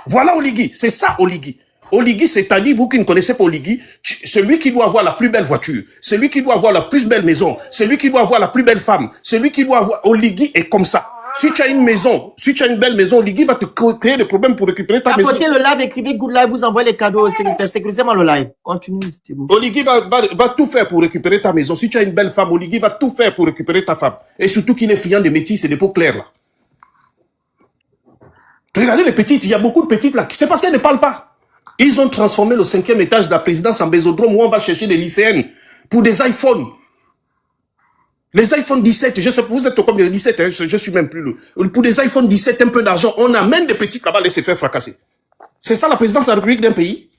Voilà Oligui. C'est ça, Oligui. Oligui, c'est-à-dire, vous qui ne connaissez pas Oligui, celui qui doit avoir la plus belle voiture, celui qui doit avoir la plus belle maison, celui qui doit avoir la plus belle femme, celui qui doit avoir... Oligui est comme ça. Si tu as une maison, si tu as une belle maison, Oligui va te créer des problèmes pour récupérer ta maison. Apportez le live, écrivez Good Live, vous envoyez les cadeaux, sécurisez-moi le live. Continue, c'est bon. Oligui va tout faire pour récupérer ta maison. Si tu as une belle femme, Oligui va tout faire pour récupérer ta femme. Et surtout qu'il est friand des métis et des peaux claires, là. Regardez les petites, il y a beaucoup de petites là. C'est parce qu'elles ne parlent pas. Ils ont transformé le 5e étage de la présidence en bésodrome où on va chercher des lycéennes pour des iPhones. Les iPhone 17, je sais, vous êtes combien de 17, hein, je suis même plus le. Pour des iPhone 17, un peu d'argent, on amène des petites là-bas, les se faire fracasser. C'est ça la présidence de la République d'un pays.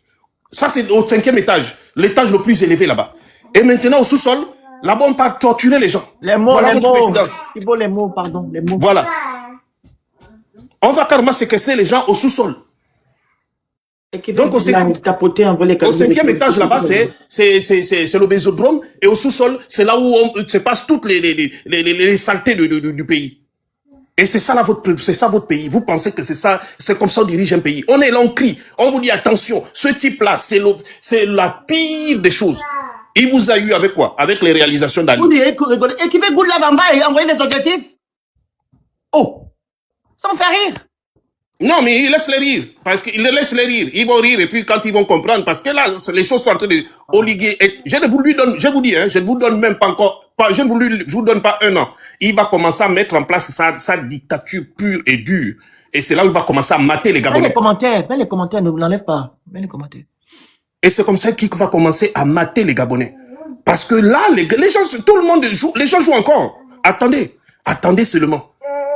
Ça c'est au 5e étage, l'étage le plus élevé là-bas. Et maintenant au sous-sol, là-bas on part torturer les gens. Les mots, voilà les votre mots. présidence. Il faut les mots, pardon, les mots. Voilà. On va carrément séquestrer les gens au sous-sol. Donc, au 5e étage là-bas, c'est le bésodrome. Et au sous-sol, c'est là où se passent toutes les saletés du pays. Et c'est ça, votre pays. Vous pensez que c'est ça, c'est comme ça on dirige un pays. On est là, on crie. On vous dit attention, ce type-là, c'est la pire des choses. Il vous a eu avec quoi? Avec les réalisations d'Ali. Et qui fait good là en bas et envoyer des objectifs. Oh, ça me fait rire. Non, mais il laisse les rire. Parce qu'il les laisse les rire. Ils vont rire et puis quand ils vont comprendre, parce que là, les choses sont en train de oliguer. Je vous dis, hein, je ne vous donne même pas encore, je ne vous donne pas un an. Il va commencer à mettre en place sa dictature pure et dure. Et c'est là où il va commencer à mater les Gabonais. Mets les commentaires, ne vous l'enlève pas. Mets les commentaires. Et c'est comme ça qu'il va commencer à mater les Gabonais. Parce que là, les gens, tout le monde joue, les gens jouent encore. Attendez seulement.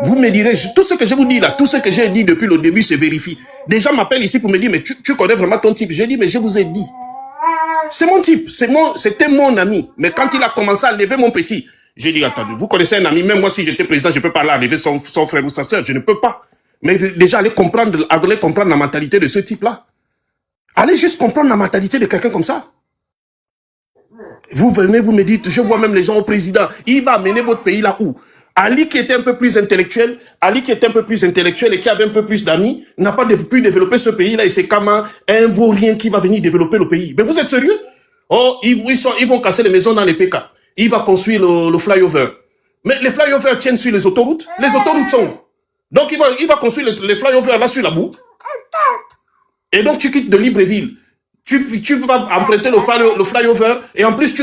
Vous me direz, tout ce que je vous dis là, tout ce que j'ai dit depuis le début se vérifie. Des gens m'appellent ici pour me dire, mais tu connais vraiment ton type. J'ai dit, mais je vous ai dit. C'est mon type, c'était mon ami. Mais quand il a commencé à lever mon petit, j'ai dit, attendez, vous connaissez un ami, même moi si j'étais président, je ne peux pas aller lever son frère ou sa soeur, je ne peux pas. Mais déjà, allez comprendre la mentalité de ce type-là. Allez juste comprendre la mentalité de quelqu'un comme ça. Vous venez, vous me dites, je vois même les gens au président, il va amener votre pays là où? Ali qui était un peu plus intellectuel, et qui avait un peu plus d'amis, n'a pas pu développer ce pays-là et c'est comme un vaurien qui va venir développer le pays. Mais vous êtes sérieux? Oh, ils vont casser les maisons dans les PK. Il va construire le flyover. Mais les flyovers tiennent sur les autoroutes. Les autoroutes sont. Donc il va construire les flyovers là sur la boue. Et donc tu quittes de Libreville. Tu vas emprunter le flyover et en plus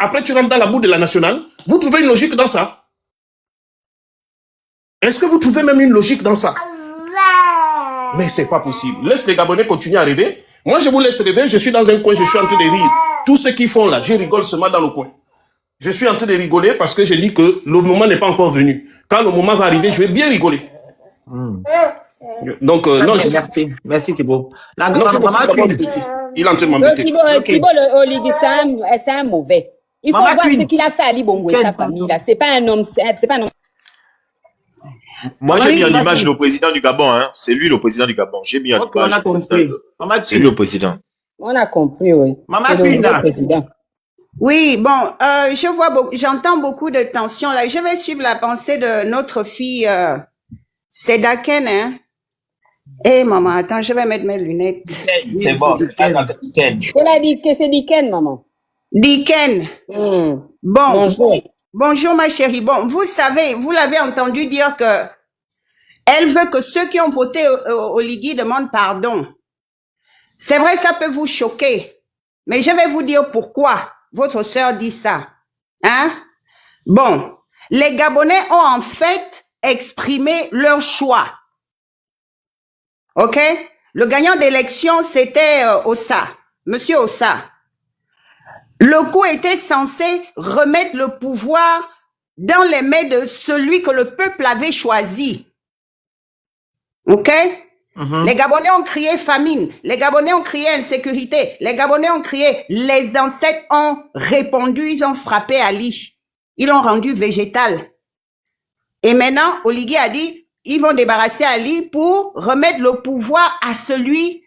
après tu rentres dans la boue de la nationale. Vous trouvez une logique dans ça? Est-ce que vous trouvez même une logique dans ça? Mais c'est pas possible. Laisse les Gabonais continuer à rêver. Moi, je vous laisse rêver. Je suis dans un coin, je suis en train de rire. Tout ce qu'ils font là, je rigole seulement dans le coin. Je suis en train de rigoler parce que je dis que le moment n'est pas encore venu. Quand le moment va arriver, je vais bien rigoler. Donc, non, merci Thibaut. Il est en train de m'embêter. Thibaut, le Oligui, c'est un mauvais. Il faut voir ce qu'il a fait à Ali Bongo et sa famille là. C'est pas un homme, c'est pas un homme. Moi, j'ai mis en image le président du Gabon. Hein. C'est lui le président du Gabon. J'ai mis en image. C'est lui le président. On a compris, oui. Maman le président. Oui, bon, j'entends beaucoup de tensions là. Je vais suivre la pensée de notre fille, c'est Daken, hein. Eh, maman, attends, je vais mettre mes lunettes. C'est bon. C'est Diken, maman. Diken. Bon. Bonjour. Bonjour ma chérie. Bon, vous savez, vous l'avez entendu dire que elle veut que ceux qui ont voté Oligui demandent pardon. C'est vrai, ça peut vous choquer. Mais je vais vous dire pourquoi votre sœur dit ça. Hein? Bon, les Gabonais ont en fait exprimé leur choix. OK? Le gagnant d'élection, c'était Ossa. Monsieur Ossa. Le coup était censé remettre le pouvoir dans les mains de celui que le peuple avait choisi. OK? Les Gabonais ont crié famine. Les Gabonais ont crié insécurité. Les Gabonais ont crié, les ancêtres ont répondu, ils ont frappé Ali. Ils l'ont rendu végétal. Et maintenant, Oligui a dit, ils vont débarrasser Ali pour remettre le pouvoir à celui